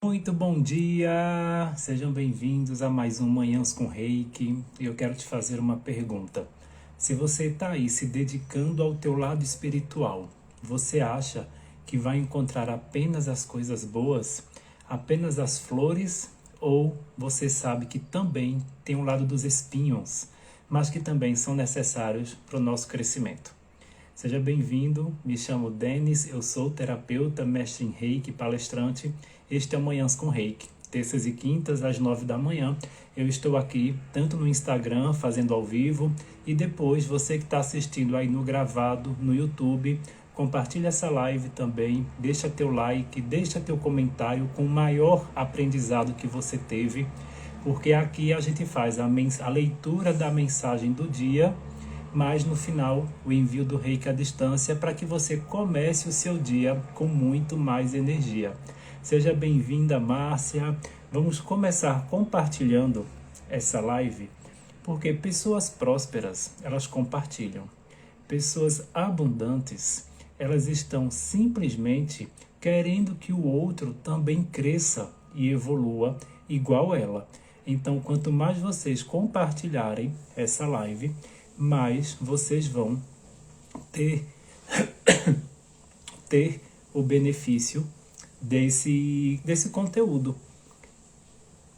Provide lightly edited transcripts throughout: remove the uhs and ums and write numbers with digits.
Muito bom dia! Sejam bem-vindos a mais um Manhãs com Reiki. Eu quero te fazer uma pergunta. Se você está aí se dedicando ao teu lado espiritual, você acha que vai encontrar apenas as coisas boas, apenas as flores, ou você sabe que também tem o lado dos espinhos, mas que também são necessários para o nosso crescimento? Seja bem-vindo, me chamo Denis, eu sou terapeuta, mestre em Reiki, palestrante. Este é o Manhãs com Reiki. Terças e quintas, às 9 da manhã, eu estou aqui, tanto no Instagram, fazendo ao vivo, e depois, você que está assistindo aí no gravado, no YouTube, compartilha essa live também, deixa teu like, deixa teu comentário com o maior aprendizado que você teve, porque aqui a gente faz a leitura da mensagem do dia, mas no final o envio do Reiki à distância para que você comece o seu dia com muito mais energia. Seja bem-vinda, Márcia. Vamos começar compartilhando essa live, porque pessoas prósperas, elas compartilham. Pessoas abundantes, elas estão simplesmente querendo que o outro também cresça e evolua igual ela. Então, quanto mais vocês compartilharem essa live, mais vocês vão ter o benefício desse conteúdo.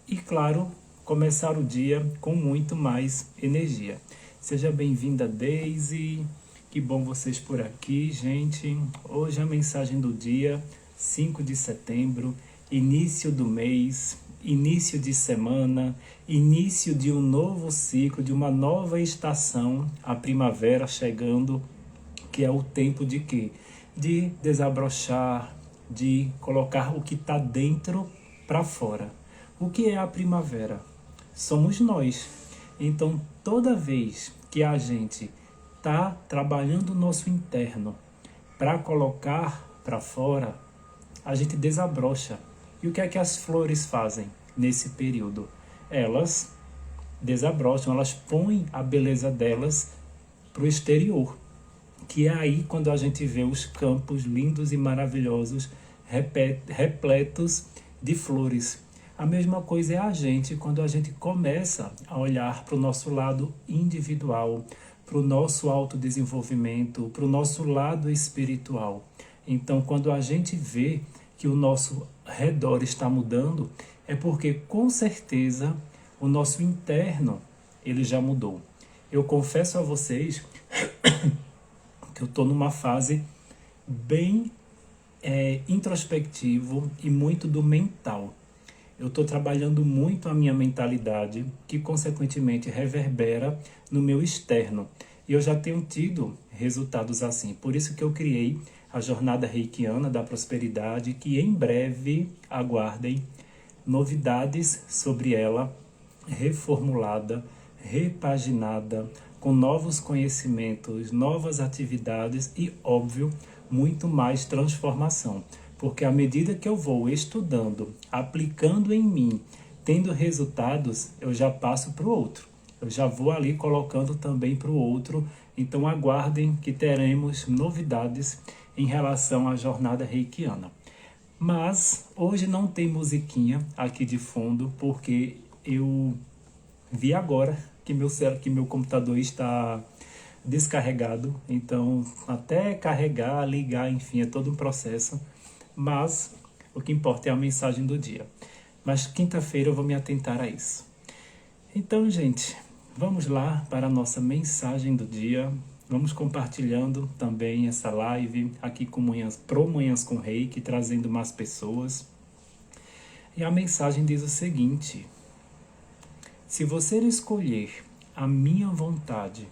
E claro, começar o dia com muito mais energia. Seja bem-vinda, Daisy. Que bom vocês por aqui, gente. Hoje a mensagem do dia, 5 de setembro, início do mês, início de semana, início de um novo ciclo, de uma nova estação, a primavera chegando, que é o tempo de quê? De desabrochar, de colocar o que está dentro para fora. O que é a primavera? Somos nós. Então, toda vez que a gente está trabalhando o nosso interno para colocar para fora, a gente desabrocha. E o que é que as flores fazem nesse período? Elas desabrocham, elas põem a beleza delas para o exterior, que é aí quando a gente vê os campos lindos e maravilhosos, repletos de flores. A mesma coisa é a gente, quando a gente começa a olhar para o nosso lado individual, para o nosso autodesenvolvimento, para o nosso lado espiritual. Então, quando a gente vê que o nosso redor está mudando, é porque, com certeza, o nosso interno ele já mudou. Eu confesso a vocês que eu estou numa fase bem introspectivo e muito do mental. Eu estou trabalhando muito a minha mentalidade, que consequentemente reverbera no meu externo. E eu já tenho tido resultados assim. Por isso que eu criei a Jornada Reikiana da Prosperidade, que em breve, aguardem, novidades sobre ela, reformulada, repaginada, com novos conhecimentos, novas atividades e, óbvio, muito mais transformação. Porque à medida que eu vou estudando, aplicando em mim, tendo resultados, eu já passo para o outro. Eu já vou ali colocando também para o outro. Então aguardem que teremos novidades em relação à jornada reikiana. Mas hoje não tem musiquinha aqui de fundo, porque eu vi agora que meu computador está descarregado. Então até carregar, ligar, enfim, é todo um processo. Mas o que importa é a mensagem do dia. Mas quinta-feira eu vou me atentar a isso. Então, gente, vamos lá para a nossa mensagem do dia. Vamos compartilhando também essa live aqui com Manhãs com Reiki, trazendo mais pessoas. E a mensagem diz o seguinte: se você escolher a minha vontade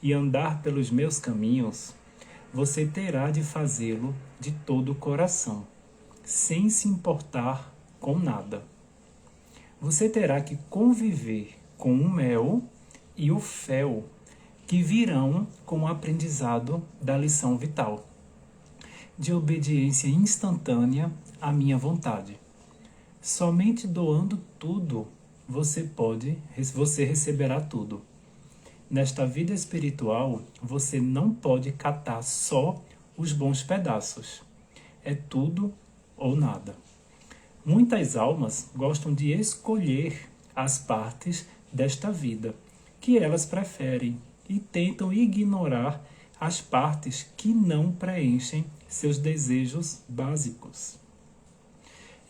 e andar pelos meus caminhos, você terá de fazê-lo de todo o coração, sem se importar com nada. Você terá que conviver com o mel e o fel, que virão com o aprendizado da lição vital, de obediência instantânea à minha vontade. Somente doando tudo, você receberá tudo. Nesta vida espiritual, você não pode catar só os bons pedaços. É tudo ou nada. Muitas almas gostam de escolher as partes desta vida que elas preferem e tentam ignorar as partes que não preenchem seus desejos básicos.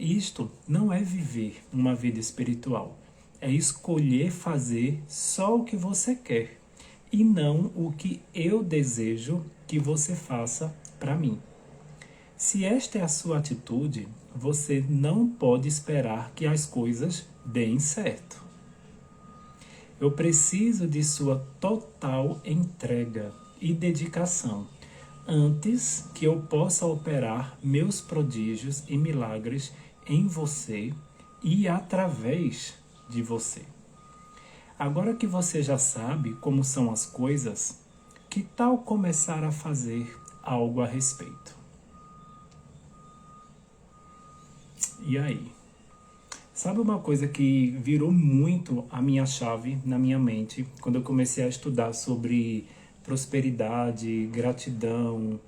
Isto não é viver uma vida espiritual, é escolher fazer só o que você quer e não o que eu desejo que você faça para mim. Se esta é a sua atitude, você não pode esperar que as coisas deem certo. Eu preciso de sua total entrega e dedicação antes que eu possa operar meus prodígios e milagres em você e através de você. Agora que você já sabe como são as coisas, que tal começar a fazer algo a respeito? E aí? Sabe uma coisa que virou muito a minha chave na minha mente quando eu comecei a estudar sobre prosperidade, gratidão,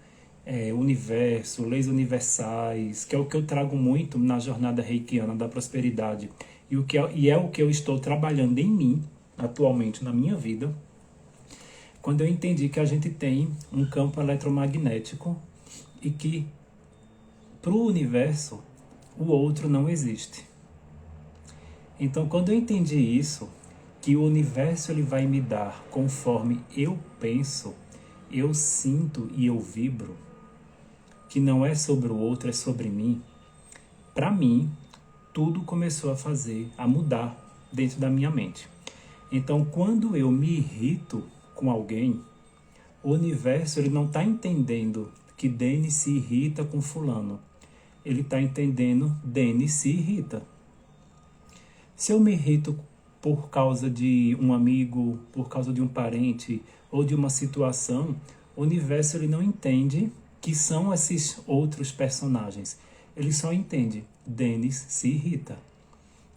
universo, leis universais, que é o que eu trago muito na jornada reikiana da prosperidade e é o que eu estou trabalhando em mim atualmente na minha vida, quando eu entendi que a gente tem um campo eletromagnético e que para o universo o outro não existe. Então, quando eu entendi isso, que o universo ele vai me dar conforme eu penso, eu sinto e eu vibro, que não é sobre o outro, é sobre mim, para mim, tudo começou a mudar dentro da minha mente. Então, quando eu me irrito com alguém, o universo ele não está entendendo que Denis se irrita com fulano. Ele está entendendo Denis se irrita. Se eu me irrito por causa de um amigo, por causa de um parente ou de uma situação, o universo ele não entende que são esses outros personagens. Ele só entende, Denis se irrita.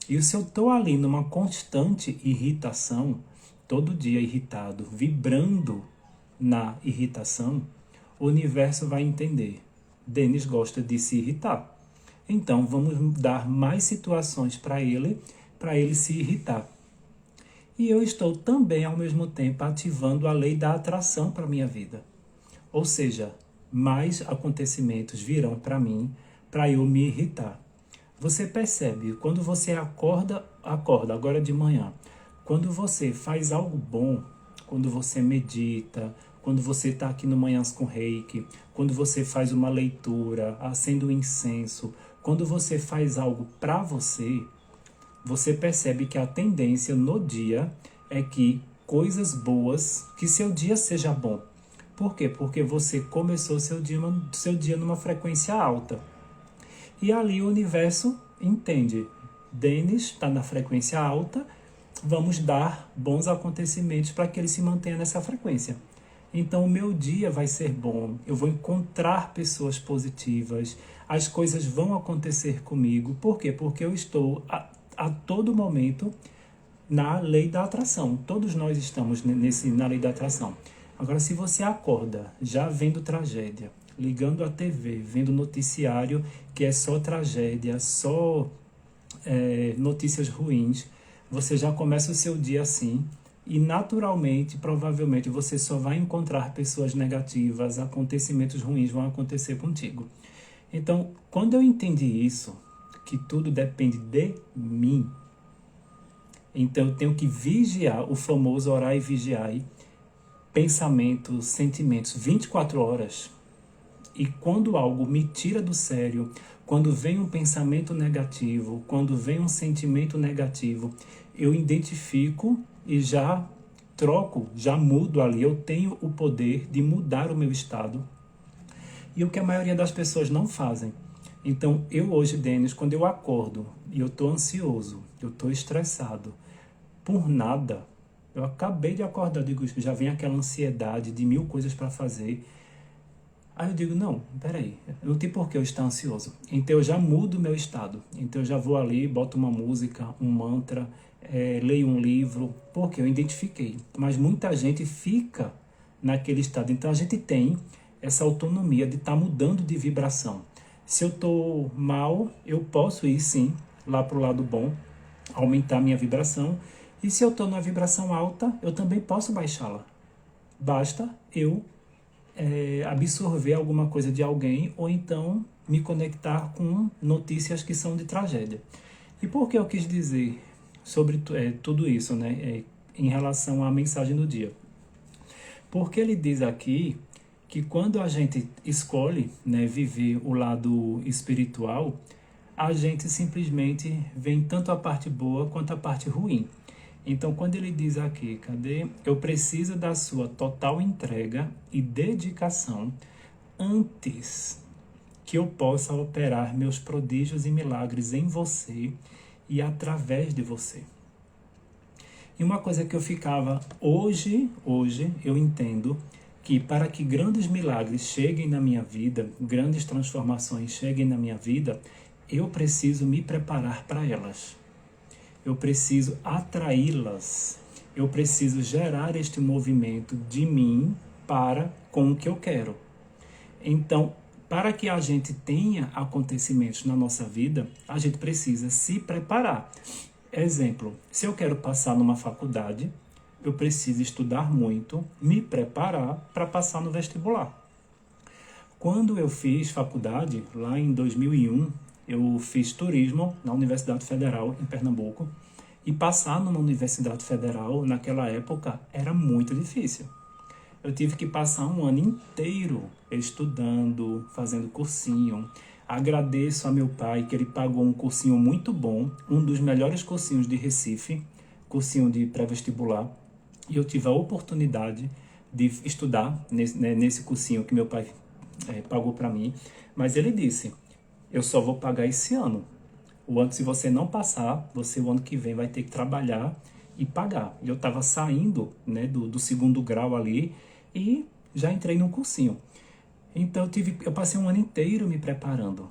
E se eu estou ali numa constante irritação, todo dia irritado, vibrando na irritação, o universo vai entender, Denis gosta de se irritar. Então vamos dar mais situações para ele se irritar. E eu estou também, ao mesmo tempo, ativando a lei da atração para a minha vida. Ou seja, mais acontecimentos virão para mim, para eu me irritar. Você percebe, quando você acorda agora de manhã, quando você faz algo bom, quando você medita, quando você está aqui no Manhãs com Reiki, quando você faz uma leitura, acende um incenso, quando você faz algo para você, você percebe que a tendência no dia é que coisas boas, que seu dia seja bom. Por quê? Porque você começou seu dia numa frequência alta. E ali o universo entende. Denis está na frequência alta, vamos dar bons acontecimentos para que ele se mantenha nessa frequência. Então o meu dia vai ser bom, eu vou encontrar pessoas positivas, as coisas vão acontecer comigo. Por quê? Porque eu estou a todo momento na lei da atração. Todos nós estamos na lei da atração. Agora, se você acorda já vendo tragédia, ligando a TV, vendo noticiário que é só tragédia, só notícias ruins, você já começa o seu dia assim e naturalmente, provavelmente, você só vai encontrar pessoas negativas, acontecimentos ruins vão acontecer contigo. Então, quando eu entendi isso, que tudo depende de mim, então eu tenho que vigiar, o famoso orar e vigiar, pensamentos, sentimentos, 24 horas. E quando algo me tira do sério, quando vem um pensamento negativo, quando vem um sentimento negativo, eu identifico e já troco, já mudo ali. Eu tenho o poder de mudar o meu estado. E o que a maioria das pessoas não fazem. Então, eu hoje, Denis, quando eu acordo e eu estou ansioso, eu estou estressado, por nada, eu acabei de acordar, digo, já vem aquela ansiedade de 1000 coisas para fazer. Aí eu digo, não, peraí, não tem por que eu estar ansioso. Então eu já mudo o meu estado. Então eu já vou ali, boto uma música, um mantra, leio um livro, porque eu identifiquei. Mas muita gente fica naquele estado. Então a gente tem essa autonomia de estar mudando de vibração. Se eu estou mal, eu posso ir sim lá para o lado bom, aumentar minha vibração. E se eu estou numa vibração alta, eu também posso baixá-la. Basta eu absorver alguma coisa de alguém ou então me conectar com notícias que são de tragédia. E por que eu quis dizer sobre tudo isso, né, em relação à mensagem do dia? Porque ele diz aqui que quando a gente escolhe, né, viver o lado espiritual, a gente simplesmente vê tanto a parte boa quanto a parte ruim. Então, quando ele diz aqui, cadê? Eu preciso da sua total entrega e dedicação antes que eu possa operar meus prodígios e milagres em você e através de você. E uma coisa que eu ficava, hoje eu entendo que para que grandes milagres cheguem na minha vida, grandes transformações cheguem na minha vida, eu preciso me preparar para elas. Eu preciso atraí-las. Eu preciso gerar este movimento de mim para com o que eu quero. Então, para que a gente tenha acontecimentos na nossa vida, a gente precisa se preparar. Exemplo, se eu quero passar numa faculdade, eu preciso estudar muito, me preparar para passar no vestibular. Quando eu fiz faculdade, lá em 2001, eu fiz turismo na Universidade Federal, em Pernambuco, e passar numa Universidade Federal, naquela época, era muito difícil. Eu tive que passar um ano inteiro estudando, fazendo cursinho. Agradeço a meu pai que ele pagou um cursinho muito bom, um dos melhores cursinhos de Recife, cursinho de pré-vestibular, e eu tive a oportunidade de estudar nesse cursinho que meu pai pagou para mim, mas ele disse, eu só vou pagar esse ano. Se você não passar, você o ano que vem vai ter que trabalhar e pagar. E eu estava saindo, né, do segundo grau ali e já entrei num cursinho. Então eu passei um ano inteiro me preparando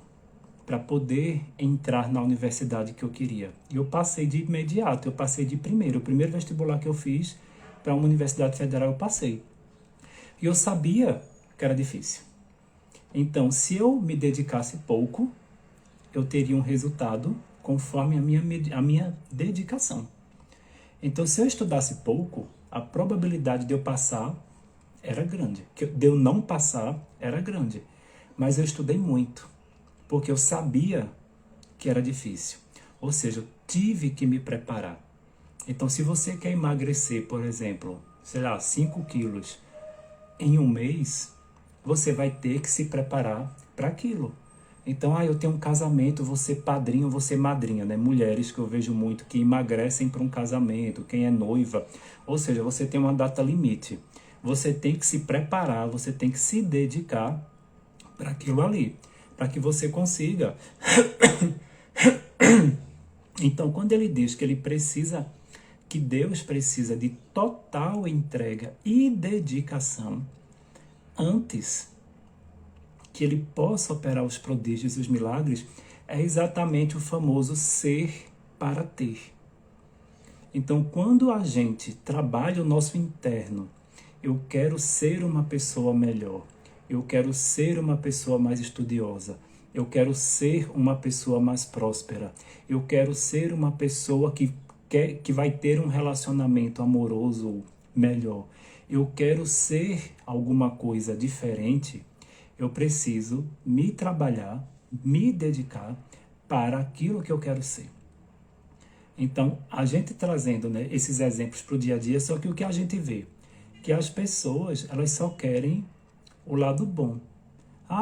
para poder entrar na universidade que eu queria. E eu passei de imediato, eu passei de primeiro. O primeiro vestibular que eu fiz para uma universidade federal eu passei. E eu sabia que era difícil. Então, se eu me dedicasse pouco, eu teria um resultado conforme a minha dedicação. Então, se eu estudasse pouco, a probabilidade de eu passar era grande. De eu não passar era grande. Mas eu estudei muito, porque eu sabia que era difícil. Ou seja, eu tive que me preparar. Então, se você quer emagrecer, por exemplo, 5 quilos em um mês, você vai ter que se preparar para aquilo. Então, eu tenho um casamento, vou ser padrinho, vou ser madrinha, né? Mulheres que eu vejo muito que emagrecem para um casamento, quem é noiva. Ou seja, você tem uma data limite. Você tem que se preparar, você tem que se dedicar para aquilo ali, para que você consiga. Então, quando ele diz que Deus precisa de total entrega e dedicação antes que ele possa operar os prodígios e os milagres, é exatamente o famoso ser para ter. Então, quando a gente trabalha o nosso interno, eu quero ser uma pessoa melhor, eu quero ser uma pessoa mais estudiosa, eu quero ser uma pessoa mais próspera, eu quero ser uma pessoa que vai ter um relacionamento amoroso melhor, eu quero ser alguma coisa diferente, eu preciso me trabalhar, me dedicar para aquilo que eu quero ser. Então, a gente trazendo, né, esses exemplos para o dia a dia, só que o que a gente vê? Que as pessoas, elas só querem o lado bom.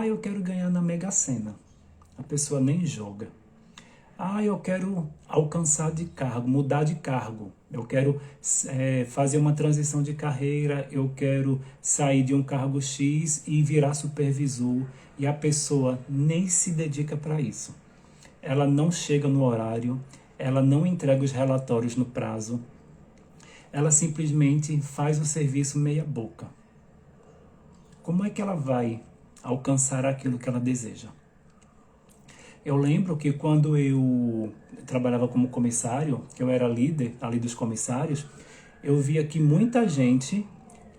Eu quero ganhar na Mega Sena. A pessoa nem joga. Eu quero alcançar de cargo, mudar de cargo. Eu quero fazer uma transição de carreira, eu quero sair de um cargo X e virar supervisor. E a pessoa nem se dedica para isso. Ela não chega no horário, ela não entrega os relatórios no prazo. Ela simplesmente faz o serviço meia boca. Como é que ela vai alcançar aquilo que ela deseja? Eu lembro que quando eu trabalhava como comissário, que eu era líder ali dos comissários, eu via que muita gente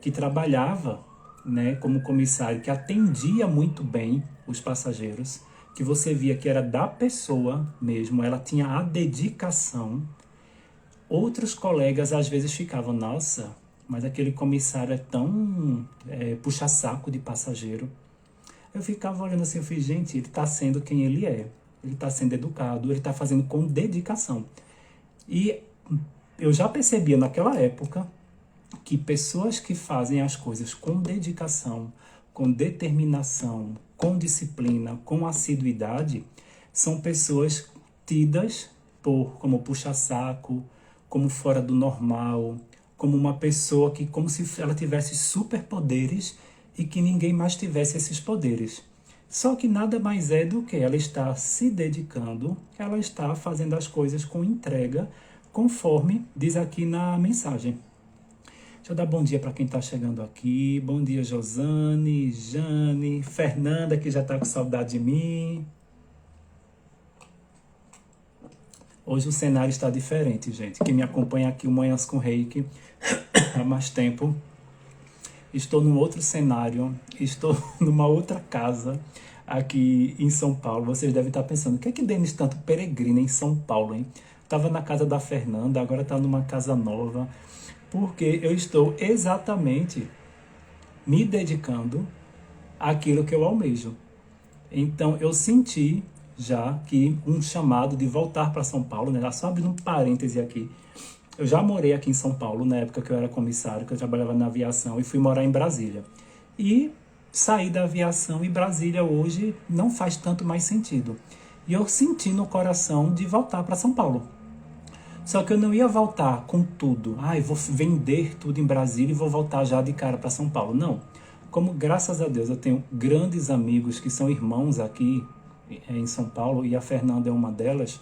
que trabalhava, né, como comissário, que atendia muito bem os passageiros, que você via que era da pessoa mesmo, ela tinha a dedicação. Outros colegas às vezes ficavam, nossa, mas aquele comissário é tão puxa-saco de passageiro. Eu ficava olhando assim, eu falei, gente, ele está sendo quem ele é. Ele está sendo educado, ele está fazendo com dedicação. E eu já percebia naquela época que pessoas que fazem as coisas com dedicação, com determinação, com disciplina, com assiduidade, são pessoas tidas como puxa-saco, como fora do normal, como uma pessoa que, como se ela tivesse superpoderes e que ninguém mais tivesse esses poderes. Só que nada mais é do que ela está se dedicando, ela está fazendo as coisas com entrega, conforme diz aqui na mensagem. Deixa eu dar bom dia para quem está chegando aqui. Bom dia, Josane, Jane, Fernanda, que já está com saudade de mim. Hoje o cenário está diferente, gente. Quem me acompanha aqui o Manhãs com Reiki há mais tempo. Estou num outro cenário, estou numa outra casa aqui em São Paulo. Vocês devem estar pensando, o que é que Denis tanto peregrina em São Paulo, hein? Estava na casa da Fernanda, agora está numa casa nova. Porque eu estou exatamente me dedicando àquilo que eu almejo. Então, eu senti já que um chamado de voltar para São Paulo, né? Só abrindo um parêntese aqui. Eu já morei aqui em São Paulo, na época que eu era comissário, que eu trabalhava na aviação, e fui morar em Brasília. E saí da aviação e Brasília hoje não faz tanto mais sentido. E eu senti no coração de voltar para São Paulo. Só que eu não ia voltar com tudo. Eu vou vender tudo em Brasília e vou voltar já de cara para São Paulo. Não. Como, graças a Deus, eu tenho grandes amigos que são irmãos aqui em São Paulo, e a Fernanda é uma delas.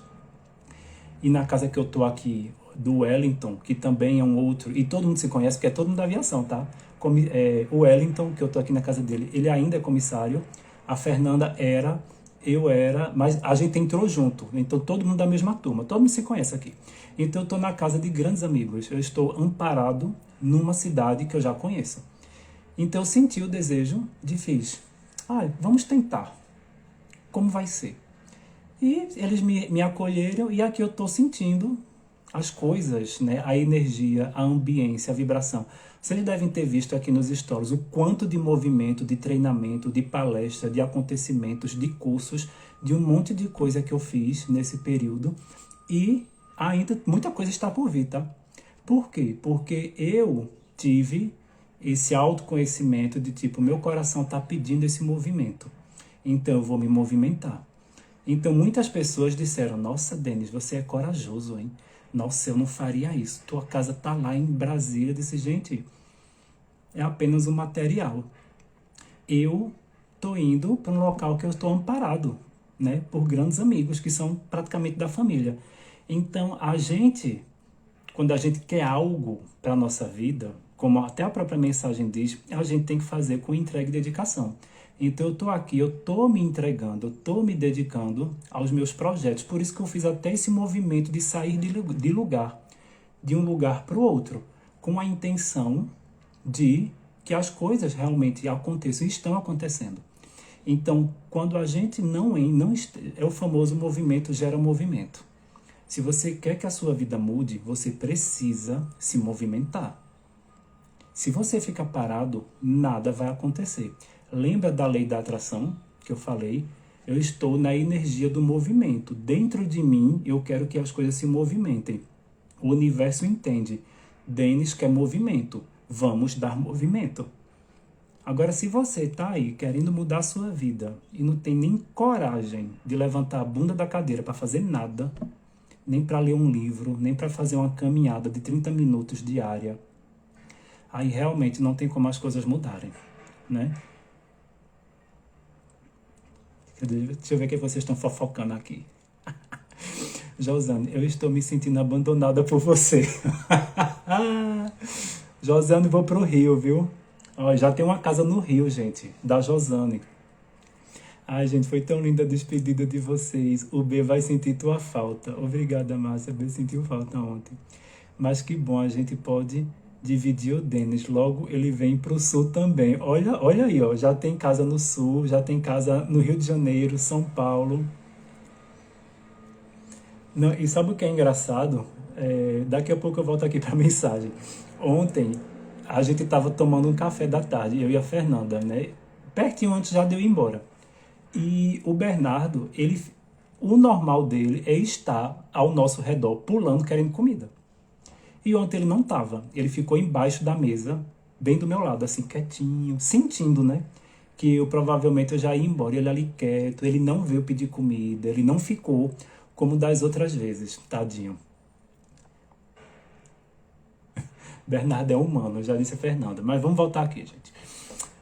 E na casa que eu tô aqui, do Wellington, que também é um outro, e todo mundo se conhece, porque é todo mundo da aviação, tá? O Wellington, que eu tô aqui na casa dele, ele ainda é comissário. A Fernanda era... Eu era, mas a gente entrou junto, então todo mundo da mesma turma, todo mundo se conhece aqui. Então eu estou na casa de grandes amigos, eu estou amparado numa cidade que eu já conheço. Então eu senti o desejo de vamos tentar, como vai ser? E eles me acolheram e aqui eu estou sentindo as coisas, né? A energia, a ambiência, a vibração. Vocês devem ter visto aqui nos stories o quanto de movimento, de treinamento, de palestra, de acontecimentos, de cursos, de um monte de coisa que eu fiz nesse período. E ainda muita coisa está por vir, tá? Por quê? Porque eu tive esse autoconhecimento de tipo, meu coração está pedindo esse movimento. Então eu vou me movimentar. Então muitas pessoas disseram, nossa, Denis, você é corajoso, hein? Nossa, eu não faria isso. Tua casa tá lá em Brasília. Eu disse, gente, é apenas um material. Eu tô indo para um local que eu estou amparado, né? Por grandes amigos que são praticamente da família. Então, quando a gente quer algo para a nossa vida, como até a própria mensagem diz, a gente tem que fazer com entrega e dedicação. Então eu estou aqui, eu estou me entregando, eu estou me dedicando aos meus projetos. Por isso que eu fiz até esse movimento de sair de um lugar para o outro, com a intenção de que as coisas realmente aconteçam e estão acontecendo. Então, quando a gente é o famoso movimento gera movimento. Se você quer que a sua vida mude, você precisa se movimentar. Se você ficar parado, nada vai acontecer. Lembra da lei da atração que eu falei? Eu estou na energia do movimento. Dentro de mim, eu quero que as coisas se movimentem. O universo entende. Denis quer movimento. Vamos dar movimento. Agora, se você está aí querendo mudar a sua vida e não tem nem coragem de levantar a bunda da cadeira para fazer nada, nem para ler um livro, nem para fazer uma caminhada de 30 minutos diária, aí realmente não tem como as coisas mudarem, né? Deixa eu ver o que vocês estão fofocando aqui. Josane, eu estou me sentindo abandonada por você. Josane, vou pro Rio, viu? Ó, já tem uma casa no Rio, gente, da Josane. Ai, gente, foi tão linda a despedida de vocês. O B vai sentir tua falta. Obrigada, Márcia. O B sentiu falta ontem. Mas que bom, a gente pode Dividiu o Denis, logo ele vem para o sul também. Olha aí, ó, já tem casa no sul, já tem casa no Rio de Janeiro, São Paulo. Não, e sabe o que é engraçado? Daqui a pouco eu volto aqui para a mensagem. Ontem a gente estava tomando um café da tarde, eu e a Fernanda, né? Pertinho antes já de eu ir embora. E o Bernardo, o normal dele é estar ao nosso redor, pulando, querendo comida. E ontem ele não estava. Ele ficou embaixo da mesa, bem do meu lado, assim, quietinho, sentindo, né? Que provavelmente eu já ia embora. Ele ali quieto, ele não veio pedir comida, ele não ficou como das outras vezes, tadinho. Bernardo é humano, eu já disse a Fernanda. Mas vamos voltar aqui, gente.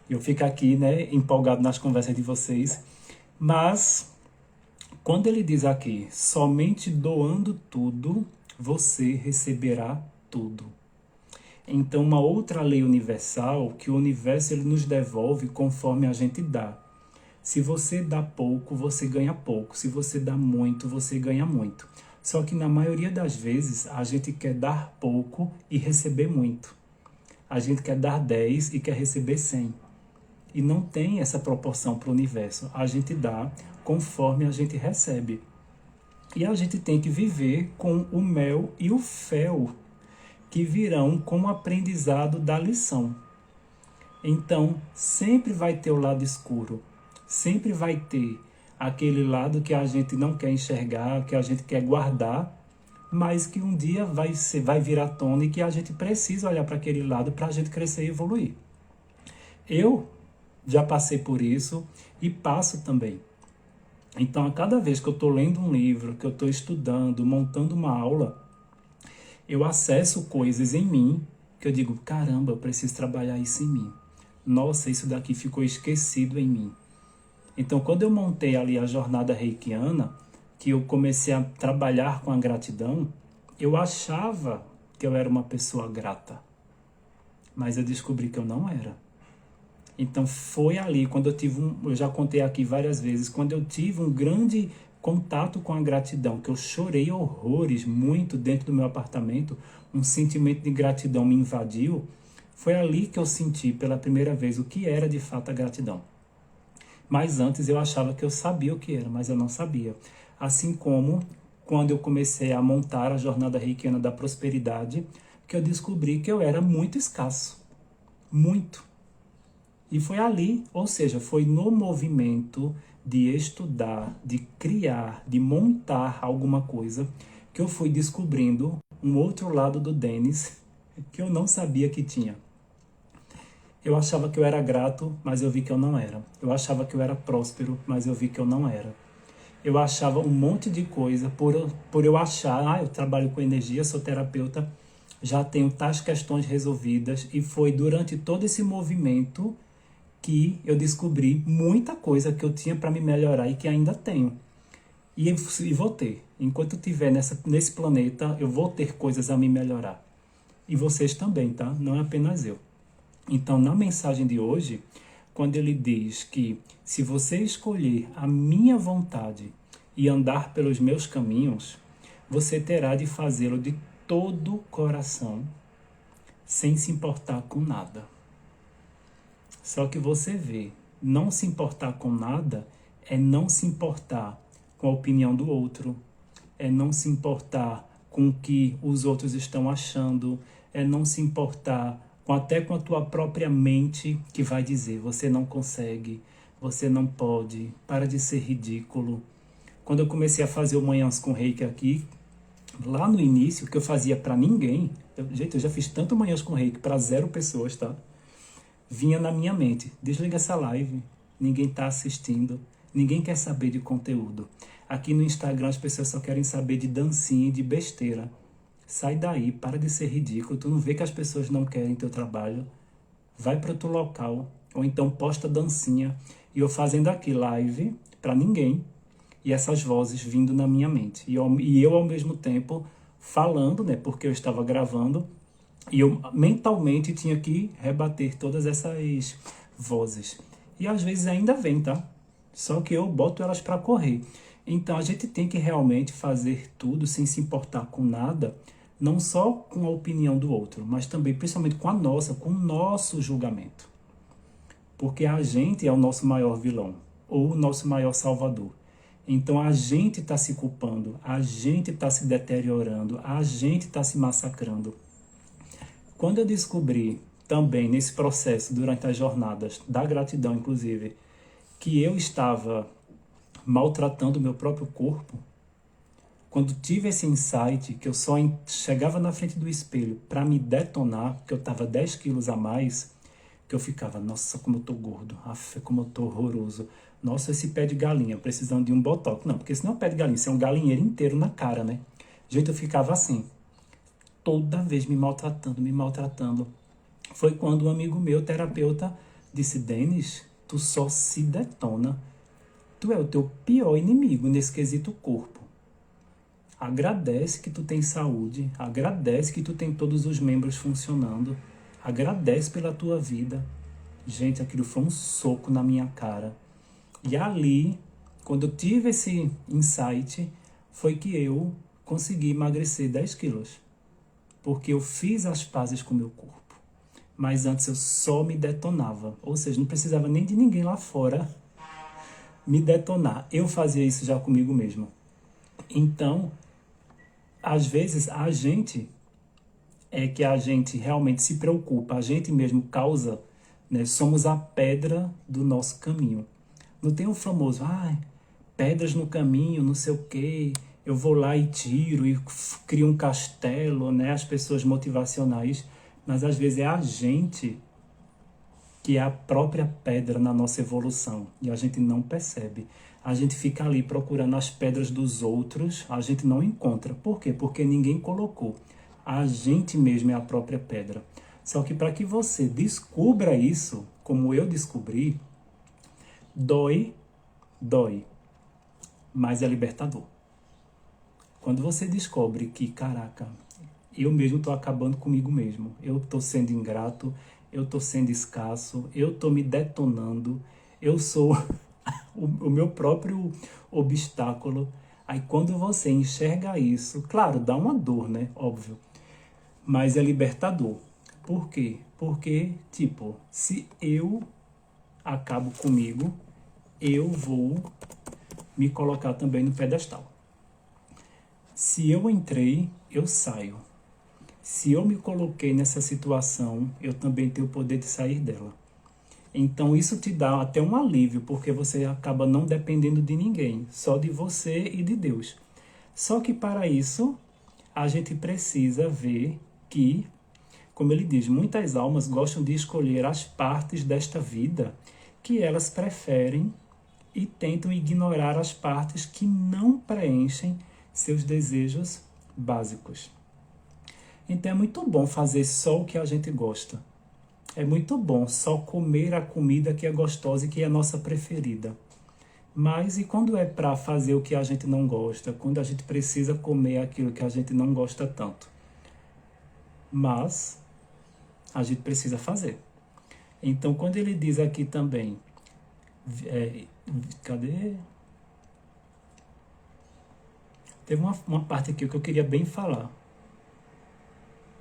Eu fico aqui, né, empolgado nas conversas de vocês. Mas, quando ele diz aqui, somente doando tudo, você receberá tudo. Então, uma outra lei universal, que o universo ele nos devolve conforme a gente dá. Se você dá pouco, você ganha pouco. Se você dá muito, você ganha muito. Só que na maioria das vezes, a gente quer dar pouco e receber muito. A gente quer dar 10 e quer receber 100. E não tem essa proporção para o universo. A gente dá conforme a gente recebe. E a gente tem que viver com o mel e o fel, que virão com o aprendizado da lição. Então, sempre vai ter o lado escuro. Sempre vai ter aquele lado que a gente não quer enxergar, que a gente quer guardar, mas que um dia vai vir à tona e que a gente precisa olhar para aquele lado para a gente crescer e evoluir. Eu já passei por isso e passo também. Então, a cada vez que eu estou lendo um livro, que eu estou estudando, montando uma aula, eu acesso coisas em mim que eu digo, caramba, eu preciso trabalhar isso em mim. Nossa, isso daqui ficou esquecido em mim. Então, quando eu montei ali a jornada reikiana, que eu comecei a trabalhar com a gratidão, eu achava que eu era uma pessoa grata. Mas eu descobri que eu não era. Então, foi ali, quando eu já contei aqui várias vezes, quando eu tive um grande contato com a gratidão, que eu chorei horrores muito dentro do meu apartamento, um sentimento de gratidão me invadiu, foi ali que eu senti pela primeira vez o que era de fato a gratidão. Mas antes eu achava que eu sabia o que era, mas eu não sabia. Assim como quando eu comecei a montar a jornada reikiana da prosperidade, que eu descobri que eu era muito escasso. Muito. E foi ali, ou seja, foi no movimento de estudar, de criar, de montar alguma coisa, que eu fui descobrindo um outro lado do Denis que eu não sabia que tinha. Eu achava que eu era grato, mas eu vi que eu não era. Eu achava que eu era próspero, mas eu vi que eu não era. Eu achava um monte de coisa por eu achar, eu trabalho com energia, sou terapeuta, já tenho tais questões resolvidas, e foi durante todo esse movimento que eu descobri muita coisa que eu tinha para me melhorar e que ainda tenho. E vou ter. Enquanto eu estiver nesse planeta, eu vou ter coisas a me melhorar. E vocês também, tá? Não é apenas eu. Então, na mensagem de hoje, quando ele diz que se você escolher a minha vontade e andar pelos meus caminhos, você terá de fazê-lo de todo o coração, sem se importar com nada. Só que você vê, não se importar com nada é não se importar com a opinião do outro, é não se importar com o que os outros estão achando, é não se importar até com a tua própria mente, que vai dizer, você não consegue, você não pode, para de ser ridículo. Quando eu comecei a fazer o Manhãs com Reiki aqui, lá no início, que eu fazia para ninguém, gente, eu já fiz tanto Manhãs com Reiki para 0 pessoas, tá? Vinha na minha mente, desliga essa live, ninguém está assistindo, ninguém quer saber de conteúdo. Aqui no Instagram as pessoas só querem saber de dancinha e de besteira. Sai daí, para de ser ridículo, tu não vê que as pessoas não querem teu trabalho? Vai para outro local, ou então posta dancinha. E eu fazendo aqui live para ninguém, e essas vozes vindo na minha mente. E eu ao mesmo tempo falando, né, porque eu estava gravando, e eu mentalmente tinha que rebater todas essas vozes. E às vezes ainda vem, tá? Só que eu boto elas para correr. Então a gente tem que realmente fazer tudo sem se importar com nada, Não só com a opinião do outro, mas também, principalmente com a nossa, com o nosso julgamento. Porque a gente é o nosso maior vilão, ou o nosso maior salvador. Então a gente está se culpando, a gente está se deteriorando, a gente está se massacrando. Quando eu descobri também nesse processo, durante as jornadas da gratidão, inclusive, que eu estava maltratando o meu próprio corpo, quando tive esse insight, que eu só chegava na frente do espelho para me detonar, porque eu estava 10 quilos a mais, que eu ficava, nossa, como eu tô gordo, af, como eu tô horroroso, nossa, esse pé de galinha, precisando de um botox. Não, porque senão é um pé de galinha, isso é um galinheiro inteiro na cara, né? Gente, eu ficava assim, toda vez me maltratando, me maltratando. Foi quando um amigo meu, terapeuta, disse, Denis, tu só se detona. Tu é o teu pior inimigo nesse quesito corpo. Agradece que tu tem saúde, agradece que tu tem todos os membros funcionando, agradece pela tua vida. Gente, aquilo foi um soco na minha cara. E ali, quando eu tive esse insight, foi que eu consegui emagrecer 10 quilos. Porque eu fiz as pazes com o meu corpo. Mas antes eu só me detonava. Ou seja, não precisava nem de ninguém lá fora me detonar. Eu fazia isso já comigo mesmo. Então, às vezes, a gente realmente se preocupa, a gente mesmo causa, né? Somos a pedra do nosso caminho. Não tem o famoso, pedras no caminho, não sei o quê, eu vou lá e tiro e crio um castelo, né? As pessoas motivacionais, mas às vezes é a gente que é a própria pedra na nossa evolução e a gente não percebe. A gente fica ali procurando as pedras dos outros, a gente não encontra. Por quê? Porque ninguém colocou. A gente mesmo é a própria pedra. Só que para que você descubra isso, como eu descobri, dói, mas é libertador. Quando você descobre que, caraca, eu mesmo estou acabando comigo mesmo, eu estou sendo ingrato, eu estou sendo escasso, eu estou me detonando, eu sou o meu próprio obstáculo. Aí quando você enxerga isso, claro, dá uma dor, né? Óbvio. Mas é libertador. Por quê? Porque, tipo, se eu acabo comigo, eu vou me colocar também no pedestal. Se eu entrei, eu saio. Se eu me coloquei nessa situação, eu também tenho o poder de sair dela. Então isso te dá até um alívio, porque você acaba não dependendo de ninguém, só de você e de Deus. Só que para isso, a gente precisa ver que, como ele diz, muitas almas gostam de escolher as partes desta vida que elas preferem e tentam ignorar as partes que não preenchem seus desejos básicos. Então é muito bom fazer só o que a gente gosta. É muito bom só comer a comida que é gostosa e que é a nossa preferida. Mas e quando é para fazer o que a gente não gosta? Quando a gente precisa comer aquilo que a gente não gosta tanto? Mas a gente precisa fazer. Então quando ele diz aqui também... cadê? Teve uma parte aqui que eu queria bem falar.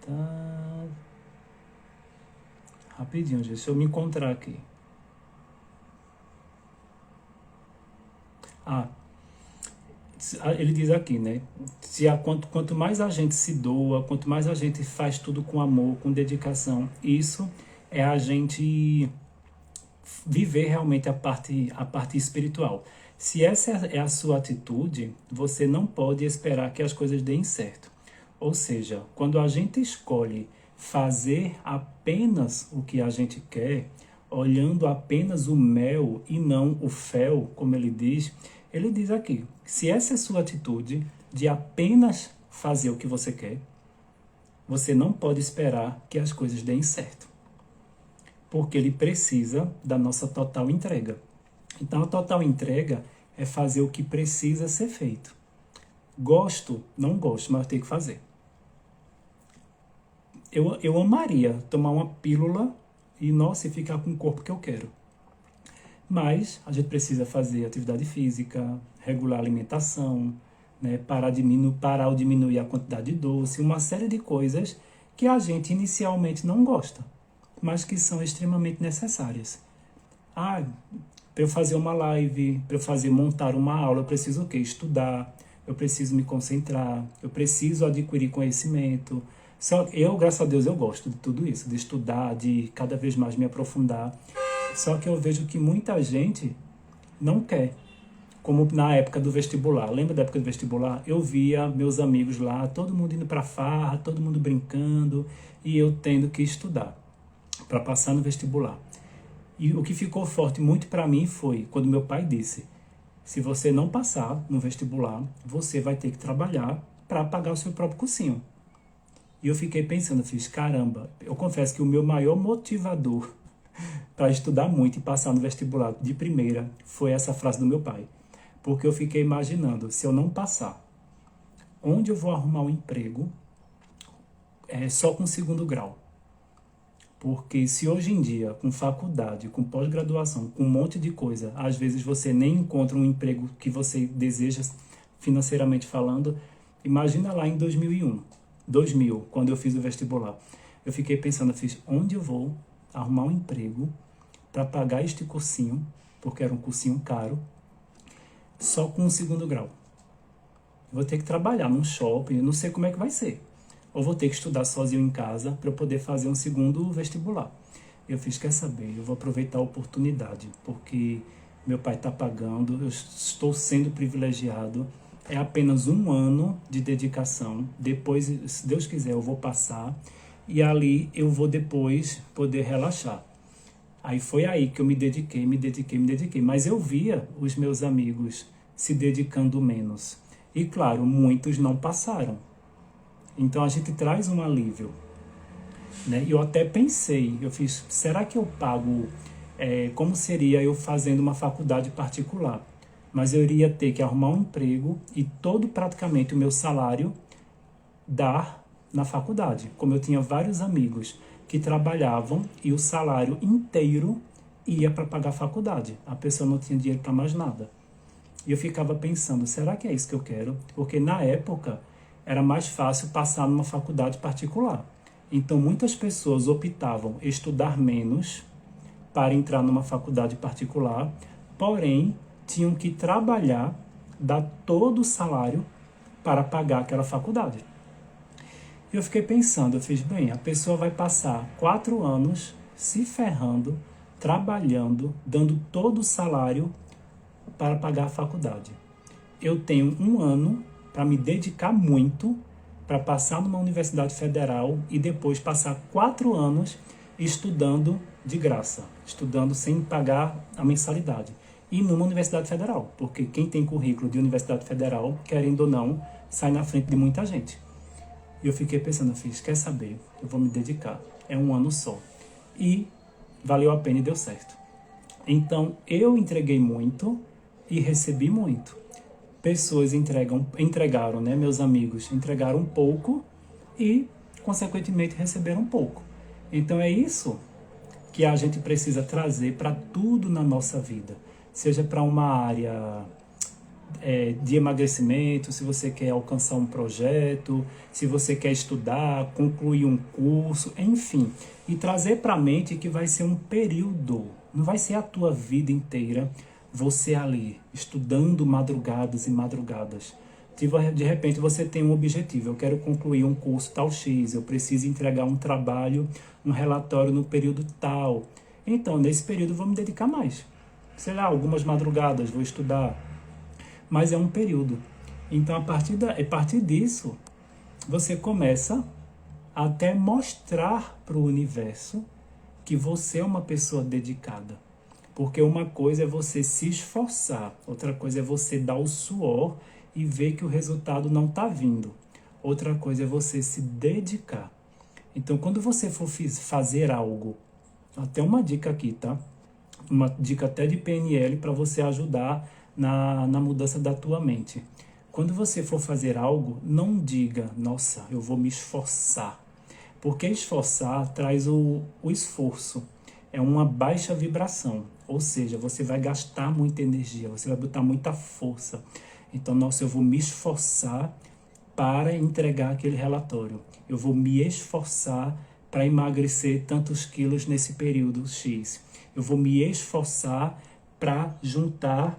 Tá... Rapidinho, gente, deixa eu me encontrar aqui. Ele diz aqui, né? Quanto mais a gente se doa, quanto mais a gente faz tudo com amor, com dedicação, isso é a gente viver realmente a parte espiritual. Se essa é a sua atitude, você não pode esperar que as coisas deem certo. Ou seja, quando a gente escolhe fazer apenas o que a gente quer, olhando apenas o mel e não o fel, como ele diz aqui, se essa é a sua atitude de apenas fazer o que você quer, você não pode esperar que as coisas deem certo. Porque ele precisa da nossa total entrega. Então a total entrega é fazer o que precisa ser feito. Gosto, não gosto, mas eu tenho que fazer. Eu amaria tomar uma pílula e, nossa, ficar com o corpo que eu quero. Mas a gente precisa fazer atividade física, regular a alimentação, né? Parar ou diminuir a quantidade de doce, uma série de coisas que a gente inicialmente não gosta, mas que são extremamente necessárias. Para eu fazer uma live, para eu montar uma aula, eu preciso o quê? Estudar, eu preciso me concentrar, eu preciso adquirir conhecimento. Graças a Deus, eu gosto de tudo isso, de estudar, de cada vez mais me aprofundar. Só que eu vejo que muita gente não quer. Como na época do vestibular. Lembra da época do vestibular? Eu via meus amigos lá, todo mundo indo para farra, todo mundo brincando, e eu tendo que estudar para passar no vestibular. E o que ficou forte muito para mim foi quando meu pai disse: se você não passar no vestibular, você vai ter que trabalhar para pagar o seu próprio cursinho. E eu fiquei pensando, fiz, caramba, eu confesso que o meu maior motivador para estudar muito e passar no vestibular de primeira foi essa frase do meu pai. Porque eu fiquei imaginando, se eu não passar, onde eu vou arrumar um emprego só com segundo grau? Porque se hoje em dia, com faculdade, com pós-graduação, com um monte de coisa, às vezes você nem encontra um emprego que você deseja financeiramente falando, imagina lá em 2000, quando eu fiz o vestibular. Eu fiquei pensando, onde eu vou arrumar um emprego para pagar este cursinho, porque era um cursinho caro, só com um segundo grau. Vou ter que trabalhar num shopping, não sei como é que vai ser. Ou vou ter que estudar sozinho em casa para eu poder fazer um segundo vestibular. Eu quer saber, eu vou aproveitar a oportunidade, porque meu pai está pagando, eu estou sendo privilegiado, é apenas um ano de dedicação, depois, se Deus quiser, eu vou passar, e ali eu vou depois poder relaxar. Aí foi aí que eu me dediquei, mas eu via os meus amigos se dedicando menos. E claro, muitos não passaram. Então a gente traz um alívio, né? E eu até pensei, será que eu pago, como seria eu fazendo uma faculdade particular? Mas eu iria ter que arrumar um emprego e praticamente o meu salário dar na faculdade. Como eu tinha vários amigos que trabalhavam e o salário inteiro ia para pagar a faculdade. A pessoa não tinha dinheiro para mais nada. E eu ficava pensando, será que é isso que eu quero? Porque na época era mais fácil passar numa faculdade particular. Então muitas pessoas optavam estudar menos para entrar numa faculdade particular, porém tinham que trabalhar, dar todo o salário para pagar aquela faculdade. E eu fiquei pensando, a pessoa vai passar 4 anos se ferrando, trabalhando, dando todo o salário para pagar a faculdade. Eu tenho 1 ano para me dedicar muito, para passar numa universidade federal e depois passar 4 anos estudando de graça, estudando sem pagar a mensalidade. E numa universidade federal, porque quem tem currículo de universidade federal, querendo ou não, sai na frente de muita gente. E eu fiquei pensando, quer saber, eu vou me dedicar, é 1 ano só. E valeu a pena e deu certo. Então, eu entreguei muito e recebi muito. Pessoas entregaram, né, meus amigos, entregaram um pouco e, consequentemente, receberam um pouco. Então, é isso que a gente precisa trazer para tudo na nossa vida. Seja para uma área de emagrecimento, se você quer alcançar um projeto, se você quer estudar, concluir um curso, enfim. E trazer para a mente que vai ser um período, não vai ser a tua vida inteira você ali, estudando madrugadas e madrugadas. De repente você tem um objetivo, eu quero concluir um curso tal X, eu preciso entregar um trabalho, um relatório no período tal. Então, nesse período eu vou me dedicar mais. Sei lá, algumas madrugadas, vou estudar. Mas é um período. Então, a partir disso, você começa a até mostrar para o universo que você é uma pessoa dedicada. Porque uma coisa é você se esforçar, outra coisa é você dar o suor e ver que o resultado não está vindo. Outra coisa é você se dedicar. Então, quando você for fazer algo, até uma dica aqui, tá? Uma dica até de PNL para você ajudar na mudança da tua mente. Quando você for fazer algo, não diga, nossa, eu vou me esforçar. Porque esforçar traz o esforço. É uma baixa vibração. Ou seja, você vai gastar muita energia, você vai botar muita força. Então, nossa, eu vou me esforçar para entregar aquele relatório. Eu vou me esforçar para emagrecer tantos quilos nesse período X. Eu vou me esforçar para juntar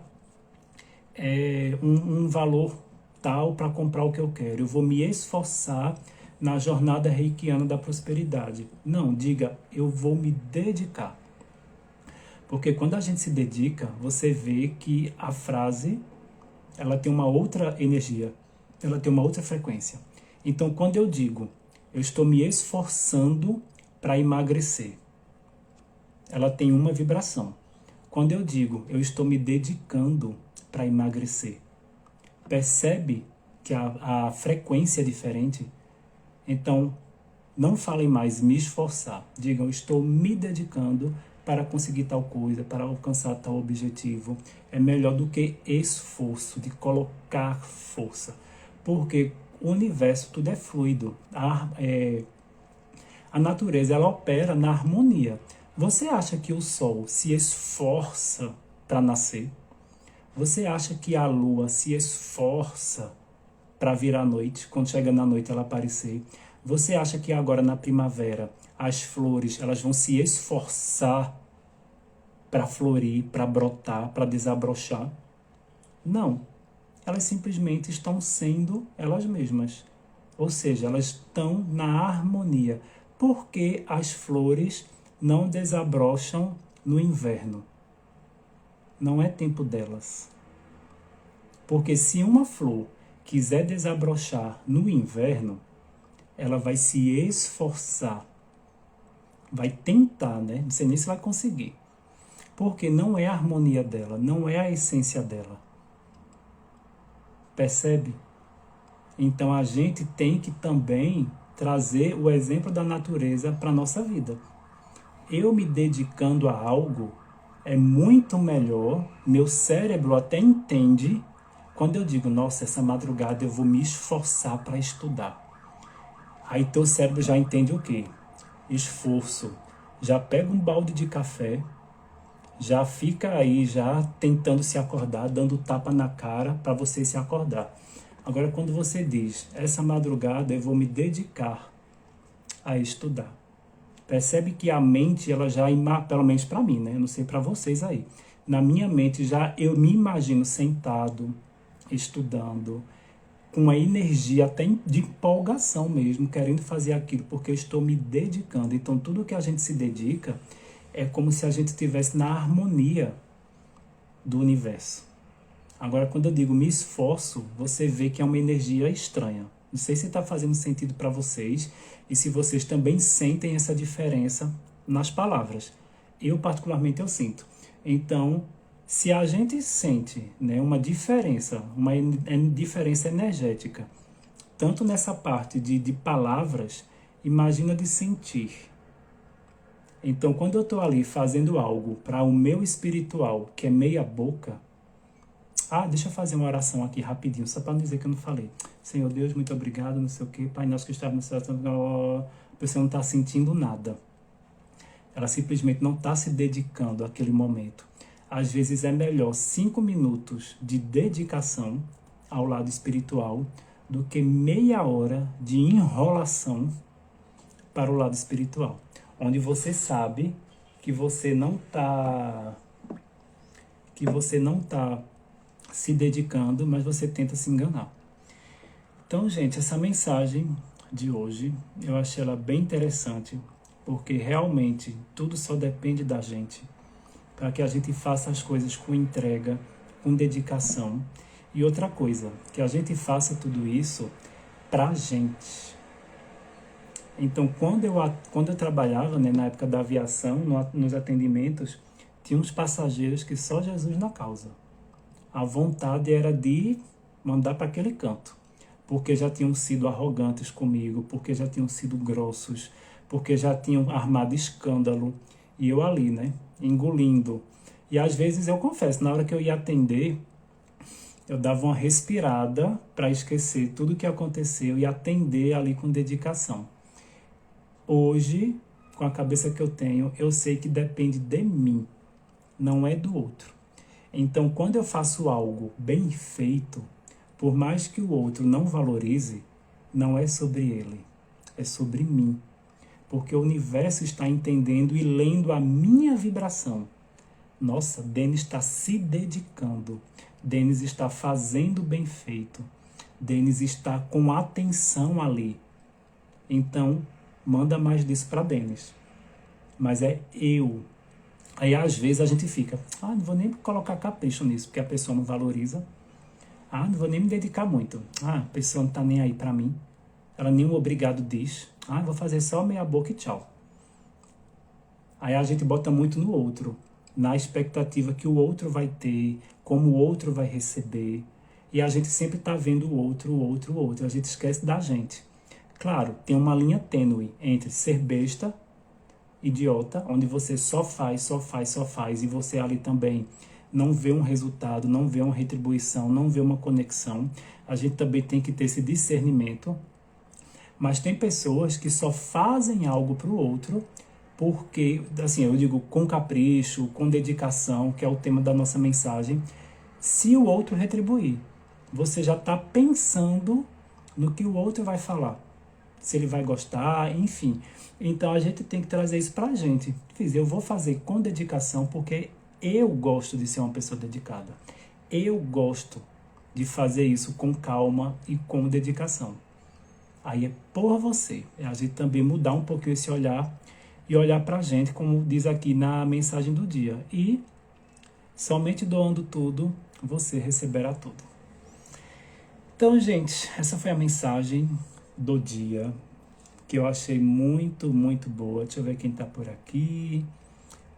um valor tal para comprar o que eu quero. Eu vou me esforçar na jornada reikiana da prosperidade. Não, diga, eu vou me dedicar. Porque quando a gente se dedica, você vê que a frase, ela tem uma outra energia, ela tem uma outra frequência. Então, quando eu digo, eu estou me esforçando para emagrecer, ela tem uma vibração. Quando eu digo, eu estou me dedicando para emagrecer, percebe que a frequência é diferente? Então, não falem mais me esforçar. Digam, estou me dedicando para conseguir tal coisa, para alcançar tal objetivo. É melhor do que esforço, de colocar força. Porque o universo, tudo é fluido. A natureza, ela opera na harmonia. Você acha que o Sol se esforça para nascer? Você acha que a Lua se esforça para vir à noite, quando chega na noite ela aparecer? Você acha que agora na primavera as flores elas vão se esforçar para florir, para brotar, para desabrochar? Não. Elas simplesmente estão sendo elas mesmas. Ou seja, elas estão na harmonia. Por que as flores não desabrocham no inverno? Não é tempo delas. Porque se uma flor quiser desabrochar no inverno, ela vai se esforçar, vai tentar, né? Não sei nem se vai conseguir. Porque não é a harmonia dela, não é a essência dela. Percebe? Então a gente tem que também trazer o exemplo da natureza para a nossa vida. Eu me dedicando a algo é muito melhor, meu cérebro até entende quando eu digo, nossa, essa madrugada eu vou me esforçar para estudar. Aí teu cérebro já entende o quê? Esforço. Já pega um balde de café, já fica aí, já tentando se acordar, dando tapa na cara para você se acordar. Agora, quando você diz, essa madrugada eu vou me dedicar a estudar. Percebe que a mente, ela já, pelo menos para mim, né? Não sei para vocês aí. Na minha mente, já eu me imagino sentado, estudando, com uma energia até de empolgação mesmo, querendo fazer aquilo, porque eu estou me dedicando. Então, tudo que a gente se dedica é como se a gente estivesse na harmonia do universo. Agora, quando eu digo me esforço, você vê que é uma energia estranha. Não sei se está fazendo sentido para vocês e se vocês também sentem essa diferença nas palavras. Eu, particularmente, eu sinto. Então, se a gente sente, né, uma diferença energética, tanto nessa parte de palavras, imagina de sentir. Então, quando eu estou ali fazendo algo para o meu espiritual, que é meia boca, deixa eu fazer uma oração aqui rapidinho, só para não dizer que eu não falei. Senhor Deus, muito obrigado, não sei o quê. Pai nosso que está no céu, a pessoa não está sentindo nada. Ela simplesmente não está se dedicando àquele momento. Às vezes é melhor 5 minutos de dedicação ao lado espiritual do que meia hora de enrolação para o lado espiritual. Onde você sabe que você não está se dedicando, mas você tenta se enganar. Então, gente, essa mensagem de hoje, eu achei ela bem interessante, porque realmente tudo só depende da gente, para que a gente faça as coisas com entrega, com dedicação. E outra coisa, que a gente faça tudo isso para a gente. Então, quando eu trabalhava, né, na época da aviação, nos atendimentos, tinha uns passageiros que só Jesus na causa. A vontade era de mandar para aquele canto, porque já tinham sido arrogantes comigo, porque já tinham sido grossos, porque já tinham armado escândalo, e eu ali, né, engolindo. E às vezes eu confesso, na hora que eu ia atender, eu dava uma respirada para esquecer tudo o que aconteceu e atender ali com dedicação. Hoje, com a cabeça que eu tenho, eu sei que depende de mim, não é do outro. Então, quando eu faço algo bem feito, Por mais que o outro não valorize, não é sobre ele, é sobre mim. Porque o universo está entendendo e lendo a minha vibração. Nossa, Denis está se dedicando. Denis está fazendo bem feito. Denis está com atenção ali. Então, manda mais disso para Denis. Mas é eu. Aí, às vezes, a gente fica, não vou nem colocar capricho nisso, porque a pessoa não valoriza. Não vou nem me dedicar muito. A pessoa não está nem aí para mim. Ela nem o obrigado diz. Vou fazer só meia boca e tchau. Aí a gente bota muito no outro, na expectativa que o outro vai ter, como o outro vai receber. E a gente sempre está vendo o outro, o outro, o outro. A gente esquece da gente. Claro, tem uma linha tênue entre ser besta, idiota, onde você só faz, só faz, só faz, e você ali também não vê um resultado, não vê uma retribuição, não vê uma conexão. A gente também tem que ter esse discernimento. Mas tem pessoas que só fazem algo para o outro porque, assim, eu digo com capricho, com dedicação, que é o tema da nossa mensagem, se o outro retribuir. Você já está pensando no que o outro vai falar, se ele vai gostar, enfim. Então a gente tem que trazer isso para a gente. Eu vou fazer com dedicação porque eu gosto de ser uma pessoa dedicada. Eu gosto de fazer isso com calma e com dedicação. Aí é por você. É a gente também mudar um pouquinho esse olhar e olhar para a gente, como diz aqui na mensagem do dia. E somente doando tudo, você receberá tudo. Então, gente, essa foi a mensagem do dia, que eu achei muito, muito boa. Deixa eu ver quem está por aqui.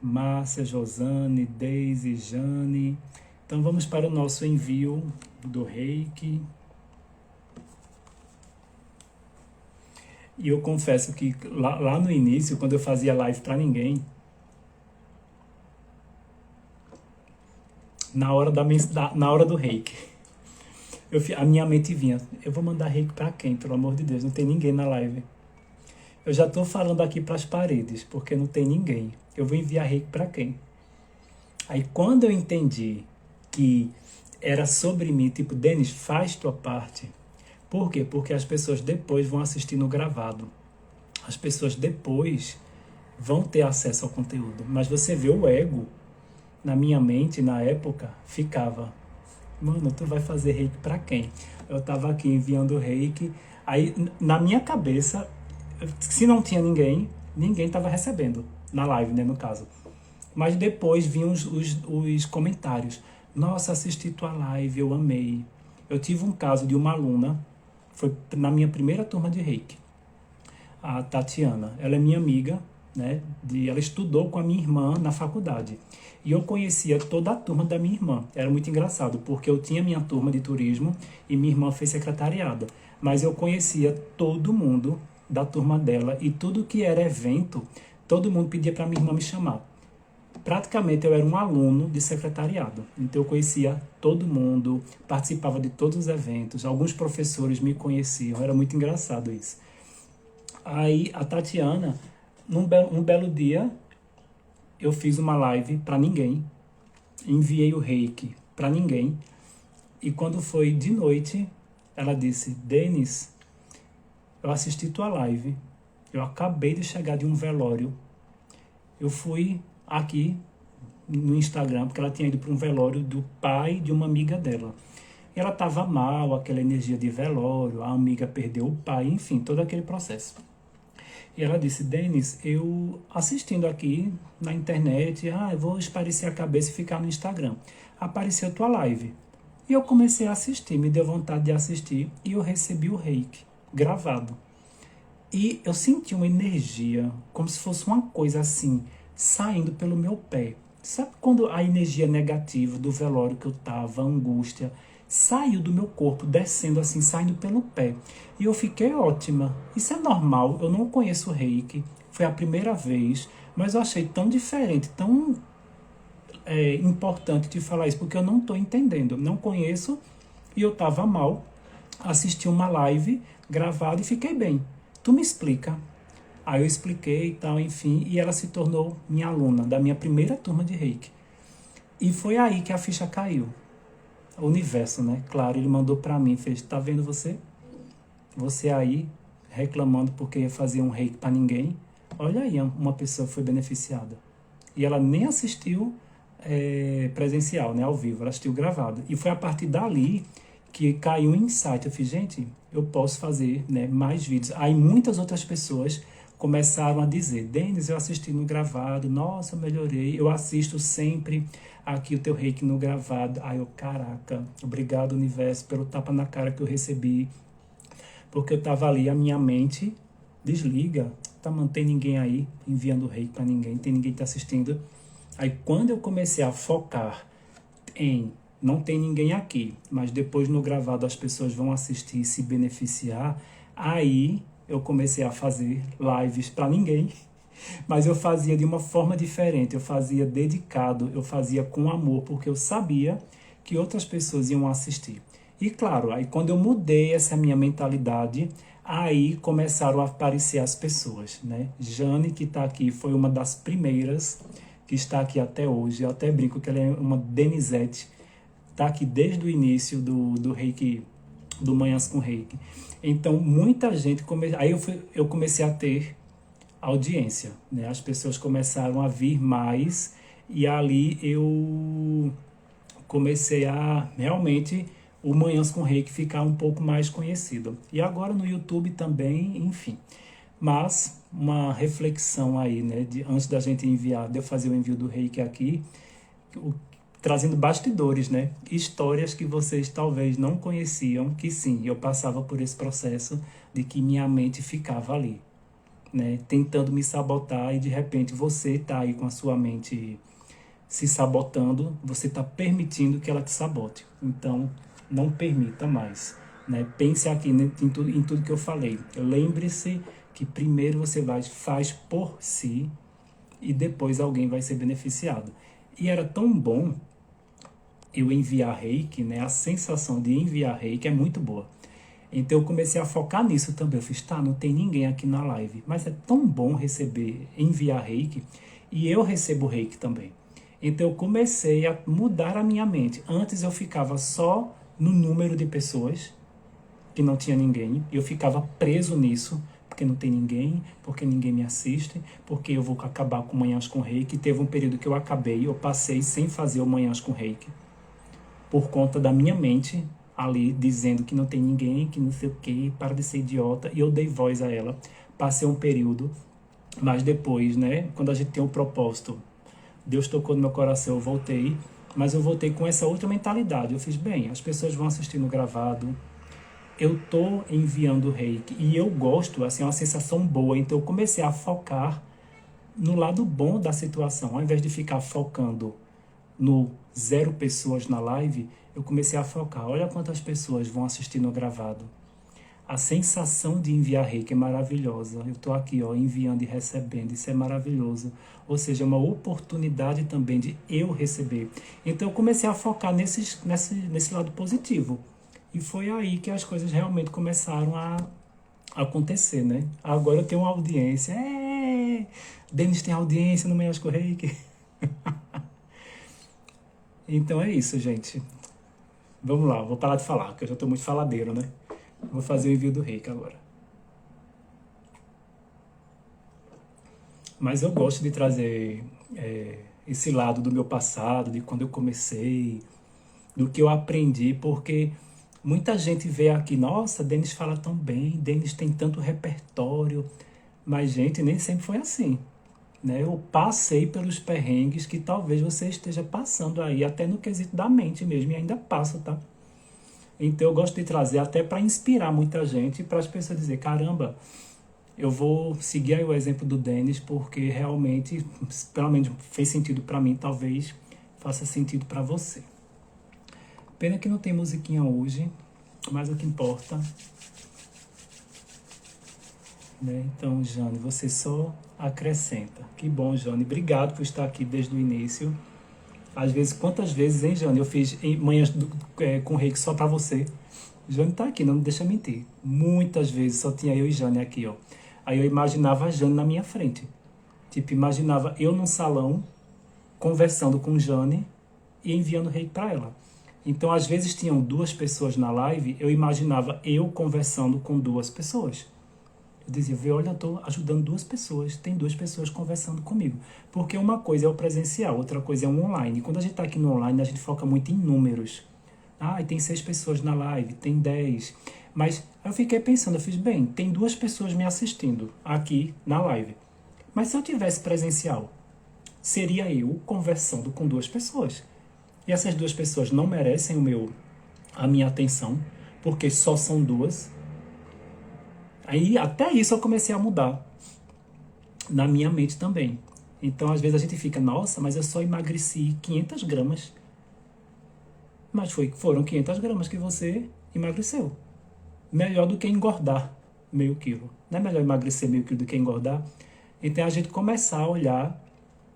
Márcia, Josane, Deise, Jane. Então, vamos para o nosso envio do Reiki. E eu confesso que lá no início, quando eu fazia live para ninguém, na hora do Reiki, a minha mente vinha, eu vou mandar Reiki para quem? Pelo amor de Deus, não tem ninguém na live. Eu já estou falando aqui para as paredes, porque não tem ninguém. Eu vou enviar Reiki para quem? Aí quando eu entendi que era sobre mim, tipo, Denis, faz tua parte. Por quê? Porque as pessoas depois vão assistir no gravado. As pessoas depois vão ter acesso ao conteúdo. Mas você vê o ego, na minha mente, na época, ficava, mano, tu vai fazer Reiki pra quem? Eu tava aqui enviando Reiki, aí na minha cabeça, se não tinha ninguém tava recebendo, na live, né, no caso. Mas depois vinham os comentários. Nossa, assisti tua live, eu amei. Eu tive um caso de uma aluna, foi na minha primeira turma de Reiki, a Tatiana. Ela é minha amiga, né? Ela estudou com a minha irmã na faculdade. E eu conhecia toda a turma da minha irmã. Era muito engraçado, porque eu tinha minha turma de turismo e minha irmã fez secretariado. Mas eu conhecia todo mundo da turma dela e tudo que era evento, todo mundo pedia para minha irmã me chamar. Praticamente eu era um aluno de secretariado, então eu conhecia todo mundo, participava de todos os eventos, alguns professores me conheciam, era muito engraçado isso. Aí a Tatiana, um belo dia, eu fiz uma live para ninguém, enviei o Reiki para ninguém, e quando foi de noite, ela disse, Denis, eu assisti tua live, eu acabei de chegar de um velório, eu fui aqui no Instagram, porque ela tinha ido para um velório do pai de uma amiga dela. E ela estava mal, aquela energia de velório, a amiga perdeu o pai, enfim, todo aquele processo. E ela disse, Denis, eu assistindo aqui na internet, eu vou esparecer a cabeça e ficar no Instagram. Apareceu tua live. E eu comecei a assistir, me deu vontade de assistir, e eu recebi o Reiki, gravado. E eu senti uma energia, como se fosse uma coisa assim, saindo pelo meu pé. Sabe quando a energia negativa do velório que eu tava, a angústia, saiu do meu corpo, descendo assim, saindo pelo pé. E eu fiquei ótima. Isso é normal, eu não conheço o Reiki, foi a primeira vez, mas eu achei tão diferente, tão importante de falar isso, porque eu não estou entendendo, não conheço, e eu tava mal, assisti uma live gravada e fiquei bem. Tu me explica. Aí eu expliquei e tal, enfim, e ela se tornou minha aluna, da minha primeira turma de Reiki. E foi aí que a ficha caiu. o universo, né? Claro, ele mandou para mim, fez, tá vendo você? Você aí reclamando porque ia fazer um reiki para ninguém. Olha aí, uma pessoa foi beneficiada. E ela nem assistiu presencial, né, ao vivo, ela assistiu gravado. E foi a partir dali que caiu um insight. Eu fiz, gente, eu posso fazer, né, mais vídeos. Aí muitas outras pessoas começaram a dizer, Denis, eu assisti no gravado, nossa, eu melhorei, eu assisto sempre aqui o teu reiki no gravado. Aí eu, caraca, obrigado universo pelo tapa na cara que eu recebi, porque eu tava ali, a minha mente desliga, tá, não tem ninguém aí enviando reiki para ninguém, tem ninguém que tá assistindo. Aí quando eu comecei a focar em não tem ninguém aqui, mas depois no gravado as pessoas vão assistir e se beneficiar, aí eu comecei a fazer lives para ninguém, mas eu fazia de uma forma diferente, eu fazia dedicado, eu fazia com amor, porque eu sabia que outras pessoas iam assistir. E claro, aí quando eu mudei essa minha mentalidade, aí começaram a aparecer as pessoas, né? Jane, que está aqui, foi uma das primeiras que está aqui até hoje. Eu até brinco que ela é uma Denisette, está aqui desde o início do Reiki, do Manhãs com Reiki. Então, muita gente... Aí eu comecei a ter audiência, né? As pessoas começaram a vir mais e ali eu comecei a realmente o Manhãs com Reiki ficar um pouco mais conhecido. E agora no YouTube também, enfim. Mas uma reflexão aí, né, antes da gente enviar, de eu fazer o envio do reiki aqui, trazendo bastidores, né, histórias que vocês talvez não conheciam, que sim, eu passava por esse processo de que minha mente ficava ali, né, tentando me sabotar e de repente você está aí com a sua mente se sabotando, você está permitindo que ela te sabote. Então, não permita mais, né, pense aqui, né, em tudo que eu falei. Lembre-se que primeiro você faz por si e depois alguém vai ser beneficiado. E era tão bom eu enviar reiki, né? A sensação de enviar reiki é muito boa. Então eu comecei a focar nisso também. Eu fiz, tá, não tem ninguém aqui na live, mas é tão bom enviar reiki, e eu recebo reiki também. Então eu comecei a mudar a minha mente. Antes eu ficava só no número de pessoas, que não tinha ninguém, e eu ficava preso nisso, porque não tem ninguém, porque ninguém me assiste, porque eu vou acabar com Manhãs com Reiki. Teve um período que eu passei sem fazer o Manhãs com Reiki, por conta da minha mente ali dizendo que não tem ninguém, que não sei o que, para de ser idiota, e eu dei voz a ela. Passei um período, mas depois, né, quando a gente tem um propósito, Deus tocou no meu coração, eu voltei, mas eu voltei com essa outra mentalidade. Eu fiz, bem, as pessoas vão assistir no gravado, eu tô enviando reiki e eu gosto, assim, é uma sensação boa. Então eu comecei a focar no lado bom da situação. Ao invés de ficar focando no 0 pessoas na live, eu comecei a focar, olha quantas pessoas vão assistir no gravado. A sensação de enviar reiki é maravilhosa. Eu tô aqui, ó, enviando e recebendo, isso é maravilhoso. Ou seja, é uma oportunidade também de eu receber. Então eu comecei a focar nesse lado positivo. E foi aí que as coisas realmente começaram a acontecer, né? Agora eu tenho uma audiência. Denis tem audiência no Manhãs com Reiki. Então é isso, gente. Vamos lá, vou parar de falar, porque eu já estou muito faladeiro, né? Vou fazer o envio do reiki agora. Mas eu gosto de trazer esse lado do meu passado, de quando eu comecei, do que eu aprendi, porque muita gente vê aqui, nossa, Denis fala tão bem, Denis tem tanto repertório, mas, gente, nem sempre foi assim, né? Eu passei pelos perrengues que talvez você esteja passando aí, até no quesito da mente mesmo, e ainda passo, tá? Então eu gosto de trazer até para inspirar muita gente, para as pessoas dizer, caramba, eu vou seguir aí o exemplo do Denis, porque realmente, pelo menos fez sentido para mim, talvez faça sentido para você. Pena que não tem musiquinha hoje, mas o que importa, né? Então, Jane, você só acrescenta. Que bom, Jane. Obrigado por estar aqui desde o início. Às vezes, quantas vezes, hein, Jane? Eu fiz manhãs com reiki só pra você. Jane tá aqui, não me deixa mentir. Muitas vezes só tinha eu e Jane aqui, ó. Aí eu imaginava a Jane na minha frente. Tipo, imaginava eu num salão, conversando com Jane e enviando reiki pra ela. Então, às vezes, tinham 2 pessoas na live, eu imaginava eu conversando com 2 pessoas. Eu dizia, olha, eu estou ajudando 2 pessoas, tem 2 pessoas conversando comigo. Porque uma coisa é o presencial, outra coisa é o online. E quando a gente está aqui no online, a gente foca muito em números. Ah, tem 6 pessoas na live, tem 10. Mas eu fiquei pensando, eu fiz, bem, tem 2 pessoas me assistindo aqui na live. Mas se eu tivesse presencial, seria eu conversando com 2 pessoas. E essas 2 pessoas não merecem a minha atenção, porque só são 2. Aí até isso eu comecei a mudar na minha mente também. Então às vezes a gente fica, nossa, mas eu só emagreci 500 gramas. Mas foram 500 gramas que você emagreceu. Melhor do que engordar meio quilo. Não é melhor emagrecer meio quilo do que engordar? Então a gente começar a olhar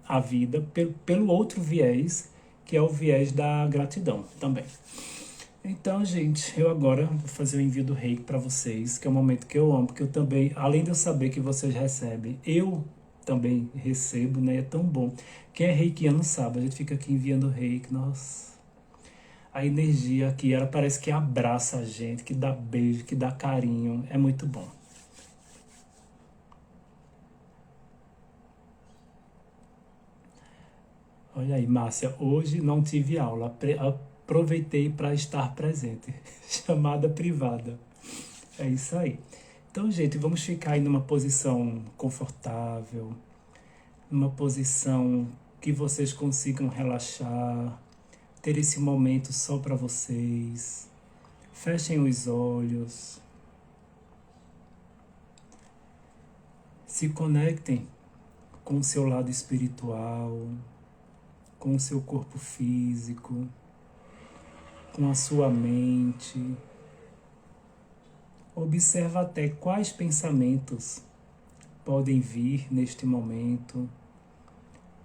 a vida pelo outro viés, que é o viés da gratidão também. Então, gente, eu agora vou fazer o envio do reiki para vocês, que é um momento que eu amo, porque eu também, além de eu saber que vocês recebem, eu também recebo, né? É tão bom. Quem é reikiano sabe, a gente fica aqui enviando reiki, nossa. A energia aqui, ela parece que abraça a gente, que dá beijo, que dá carinho, é muito bom. Olha aí, Márcia, hoje não tive aula, aproveitei para estar presente. Chamada privada. É isso aí. Então, gente, vamos ficar aí numa posição confortável, numa posição que vocês consigam relaxar, ter esse momento só para vocês. Fechem os olhos. Se conectem com o seu lado espiritual, com o seu corpo físico, com a sua mente. Observa até quais pensamentos podem vir neste momento.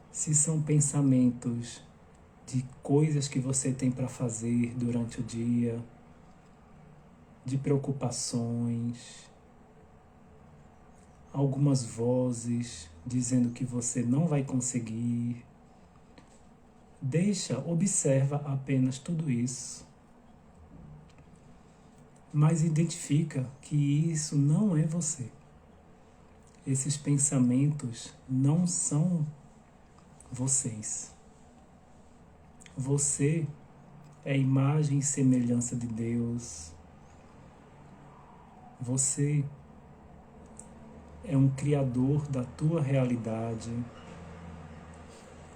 Se são pensamentos de coisas que você tem para fazer durante o dia, de preocupações, algumas vozes dizendo que você não vai conseguir. Observa apenas tudo isso. Mas identifica que isso não é você. Esses pensamentos não são vocês. Você é imagem e semelhança de Deus. Você é um criador da tua realidade.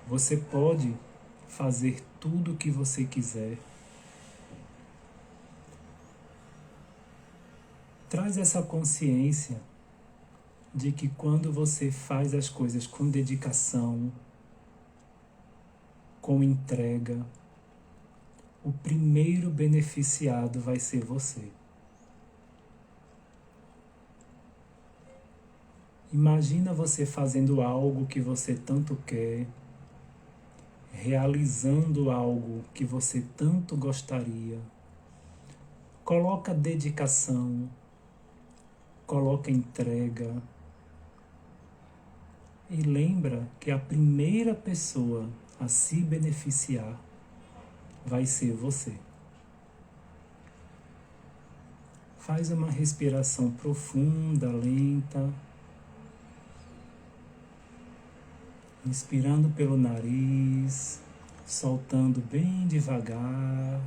Você pode fazer tudo o que você quiser. Traz essa consciência de que quando você faz as coisas com dedicação, com entrega, o primeiro beneficiado vai ser você. Imagina você fazendo algo que você tanto quer, realizando algo que você tanto gostaria. Coloca dedicação, coloca entrega e lembra que a primeira pessoa a se beneficiar vai ser você. Faz uma respiração profunda, lenta, inspirando pelo nariz, soltando bem devagar.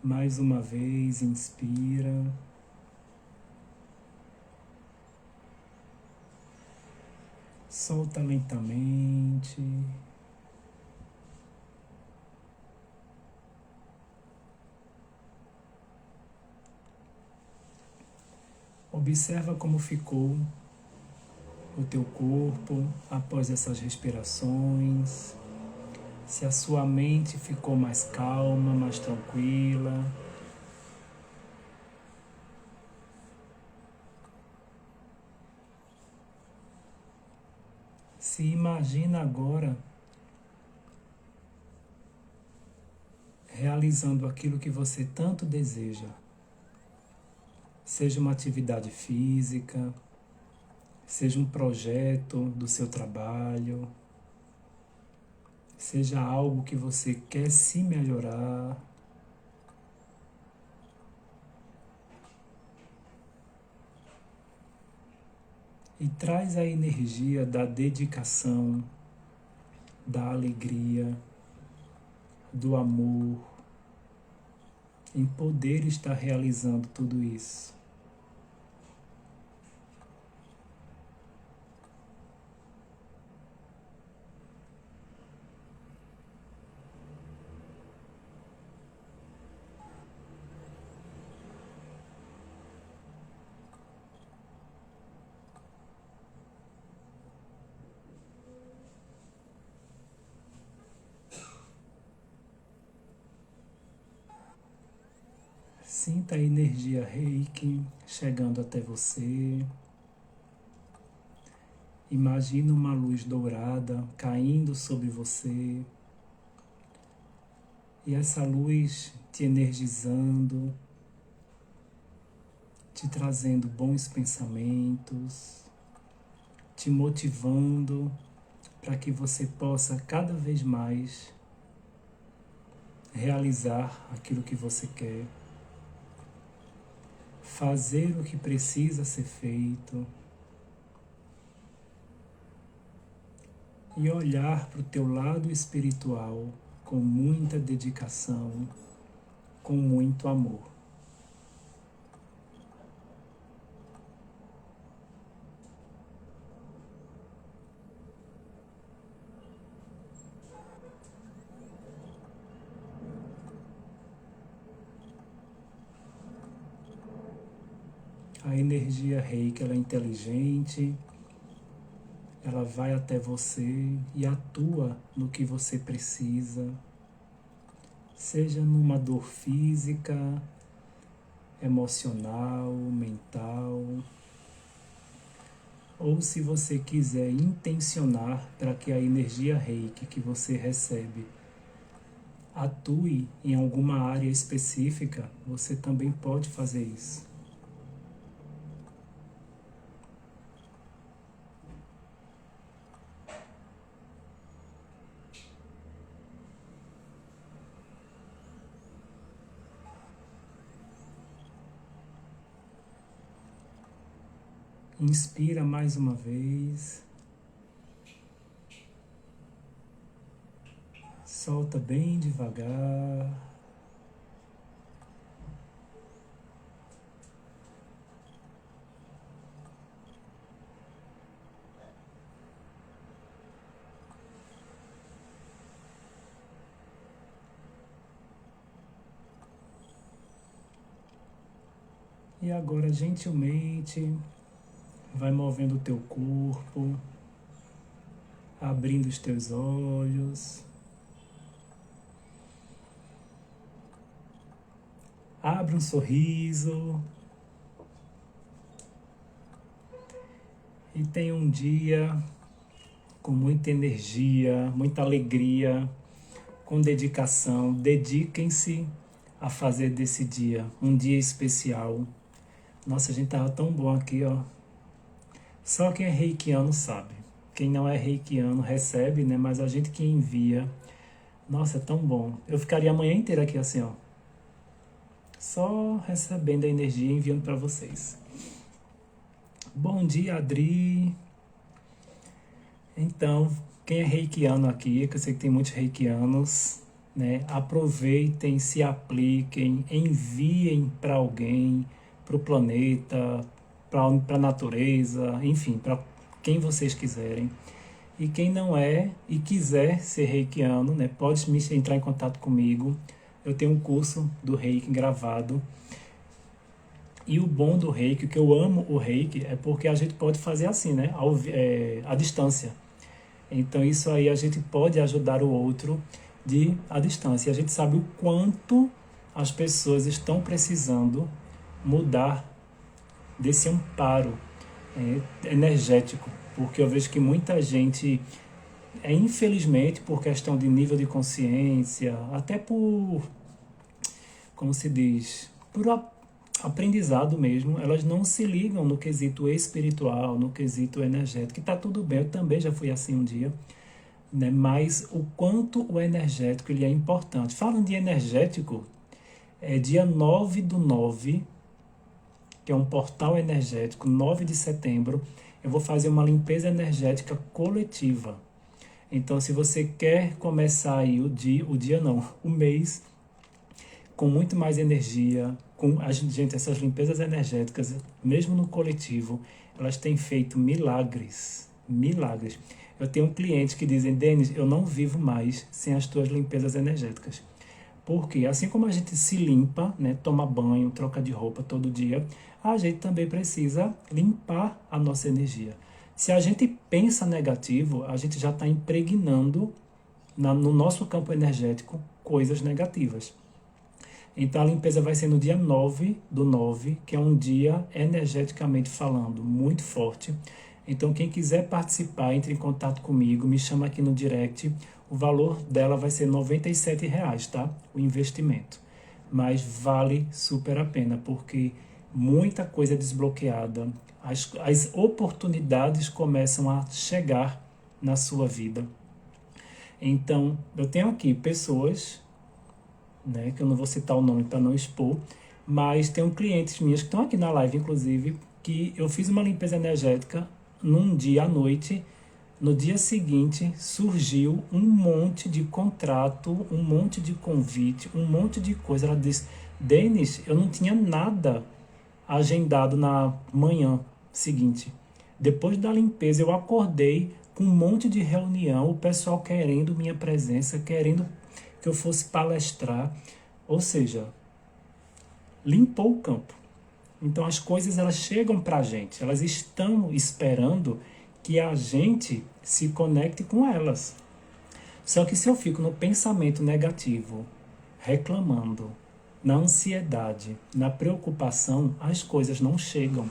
Mais uma vez, inspira. Solta lentamente. Observa como ficou o teu corpo após essas respirações. Se a sua mente ficou mais calma, mais tranquila. Se imagina agora realizando aquilo que você tanto deseja. Seja uma atividade física, seja um projeto do seu trabalho, seja algo que você quer se melhorar. E traz a energia da dedicação, da alegria, do amor, em poder estar realizando tudo isso. Sinta a energia Reiki chegando até você. Imagina uma luz dourada caindo sobre você. E essa luz te energizando, te trazendo bons pensamentos, te motivando para que você possa cada vez mais realizar aquilo que você quer. Fazer o que precisa ser feito e olhar para o teu lado espiritual com muita dedicação, com muito amor. A energia Reiki, ela é inteligente, ela vai até você e atua no que você precisa, seja numa dor física, emocional, mental, ou se você quiser intencionar para que a energia Reiki que você recebe atue em alguma área específica, você também pode fazer isso. Inspira mais uma vez. Solta bem devagar. E agora, gentilmente, vai movendo o teu corpo, abrindo os teus olhos. Abre um sorriso. E tenha um dia com muita energia, muita alegria, com dedicação. Dediquem-se a fazer desse dia um dia especial. Nossa, a gente tava tão bom aqui, ó. Só quem é reikiano sabe. Quem não é reikiano recebe, né? Mas a gente que envia. Nossa, é tão bom. Eu ficaria a manhã inteira aqui assim, ó. Só recebendo a energia e enviando para vocês. Bom dia, Adri. Então, quem é reikiano aqui, que eu sei que tem muitos reikianos, né? Aproveitem, se apliquem, enviem para alguém, para o planeta, para a natureza, enfim, para quem vocês quiserem. E quem não é e quiser ser reikiano, né, pode entrar em contato comigo. Eu tenho um curso do Reiki gravado. E o bom do Reiki, o que eu amo o Reiki, é porque a gente pode fazer assim, né, à distância. Então isso aí a gente pode ajudar o outro à distância. E a gente sabe o quanto as pessoas estão precisando mudar desse amparo energético, porque eu vejo que muita gente, infelizmente, por questão de nível de consciência, até por, como se diz, por aprendizado mesmo, elas não se ligam no quesito espiritual, no quesito energético, que está tudo bem, eu também já fui assim um dia, né? Mas o quanto o energético ele é importante. Falando de energético, é dia 9/9, que é um portal energético, 9 de setembro, eu vou fazer uma limpeza energética coletiva. Então, se você quer começar aí o mês, com muito mais energia, gente, essas limpezas energéticas, mesmo no coletivo, elas têm feito milagres, milagres. Eu tenho clientes que dizem, Denis, eu não vivo mais sem as tuas limpezas energéticas. Porque assim como a gente se limpa, né, toma banho, troca de roupa todo dia, a gente também precisa limpar a nossa energia. Se a gente pensa negativo, a gente já está impregnando no nosso campo energético coisas negativas. Então a limpeza vai ser no dia 9/9, que é um dia energeticamente falando muito forte. Então quem quiser participar, entre em contato comigo, me chama aqui no direct. O valor dela vai ser R$ 97, tá? O investimento. Mas vale super a pena, porque muita coisa é desbloqueada. As oportunidades começam a chegar na sua vida. Então, eu tenho aqui pessoas, né, que eu não vou citar o nome para não expor, mas tenho clientes minhas que estão aqui na live, inclusive, que eu fiz uma limpeza energética num dia à noite. No dia seguinte, surgiu um monte de contrato, um monte de convite, um monte de coisa. Ela disse, Denis, eu não tinha nada agendado na manhã seguinte. Depois da limpeza, eu acordei com um monte de reunião, o pessoal querendo minha presença, querendo que eu fosse palestrar. Ou seja, limpou o campo. Então as coisas elas chegam para a gente, elas estão esperando que a gente se conecte com elas. Só que se eu fico no pensamento negativo, reclamando, na ansiedade, na preocupação, as coisas não chegam.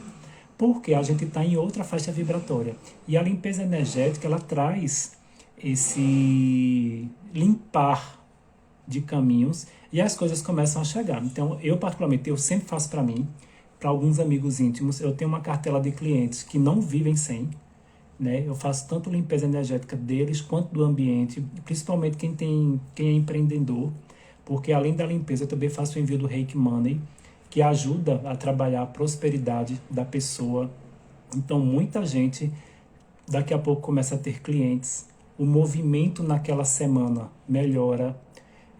Porque a gente está em outra faixa vibratória. E a limpeza energética, ela traz esse limpar de caminhos e as coisas começam a chegar. Então, eu particularmente, eu sempre faço para mim, para alguns amigos íntimos, eu tenho uma cartela de clientes que não vivem sem, né? Eu faço tanto limpeza energética deles quanto do ambiente, principalmente quem é empreendedor, porque além da limpeza eu também faço o envio do Reiki Money, que ajuda a trabalhar a prosperidade da pessoa. Então muita gente daqui a pouco começa a ter clientes, o movimento naquela semana melhora.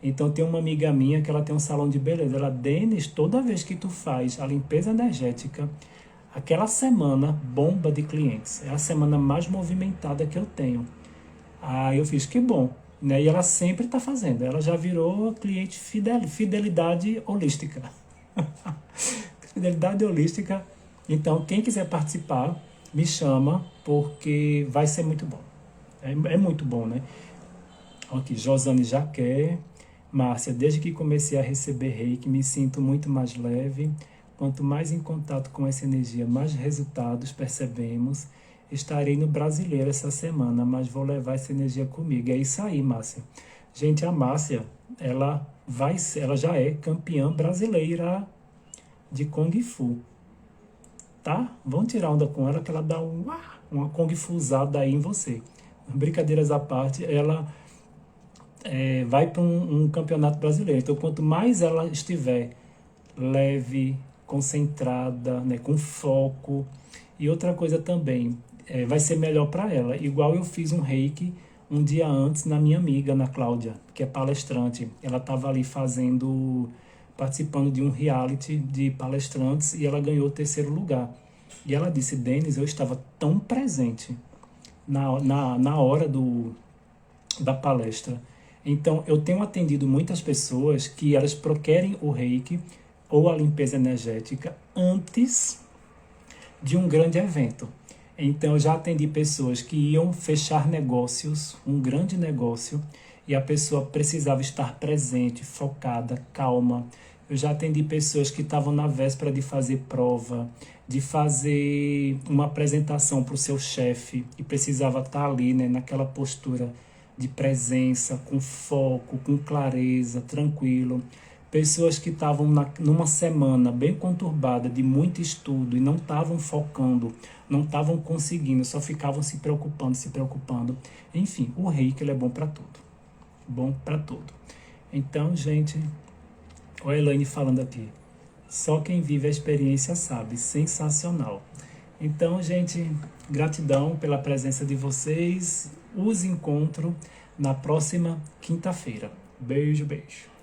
Então tem uma amiga minha que ela tem um salão de beleza, ela, Denis, toda vez que tu faz a limpeza energética, aquela semana bomba de clientes, é a semana mais movimentada que eu tenho. Aí eu fiz, que bom, né? E ela sempre está fazendo, ela já virou cliente fidelidade holística. Fidelidade holística. Então quem quiser participar, me chama, porque vai ser muito bom. É muito bom, né? Aqui, Josane já quer. Márcia, desde que comecei a receber reiki, me sinto muito mais leve. Quanto mais em contato com essa energia, mais resultados percebemos. Estarei no Brasileiro essa semana, mas vou levar essa energia comigo. É isso aí, Márcia. Gente, a Márcia, ela já é campeã brasileira de Kung Fu. Tá? Vão tirar onda com ela, que ela dá uma Kung Fuzada aí em você. Brincadeiras à parte, ela vai para um campeonato brasileiro. Então, quanto mais ela estiver leve, concentrada, né, com foco. E outra coisa também, vai ser melhor para ela. Igual eu fiz um reiki um dia antes na minha amiga, na Cláudia, que é palestrante. Ela estava ali participando de um reality de palestrantes e ela ganhou o 3º lugar. E ela disse, Denis, eu estava tão presente na hora da palestra. Então, eu tenho atendido muitas pessoas que elas querem o reiki ou a limpeza energética antes de um grande evento. Então, eu já atendi pessoas que iam fechar negócios, um grande negócio, e a pessoa precisava estar presente, focada, calma. Eu já atendi pessoas que estavam na véspera de fazer prova, de fazer uma apresentação para o seu chefe, e precisava estar ali, né, naquela postura de presença, com foco, com clareza, tranquilo. Pessoas que estavam numa semana bem conturbada, de muito estudo, e não estavam focando, não estavam conseguindo, só ficavam se preocupando, se preocupando. Enfim, o reiki ele é bom para tudo. Bom para tudo. Então, gente, olha a Elaine falando aqui. Só quem vive a experiência sabe. Sensacional. Então, gente, gratidão pela presença de vocês. Os encontro na próxima quinta-feira. Beijo, beijo.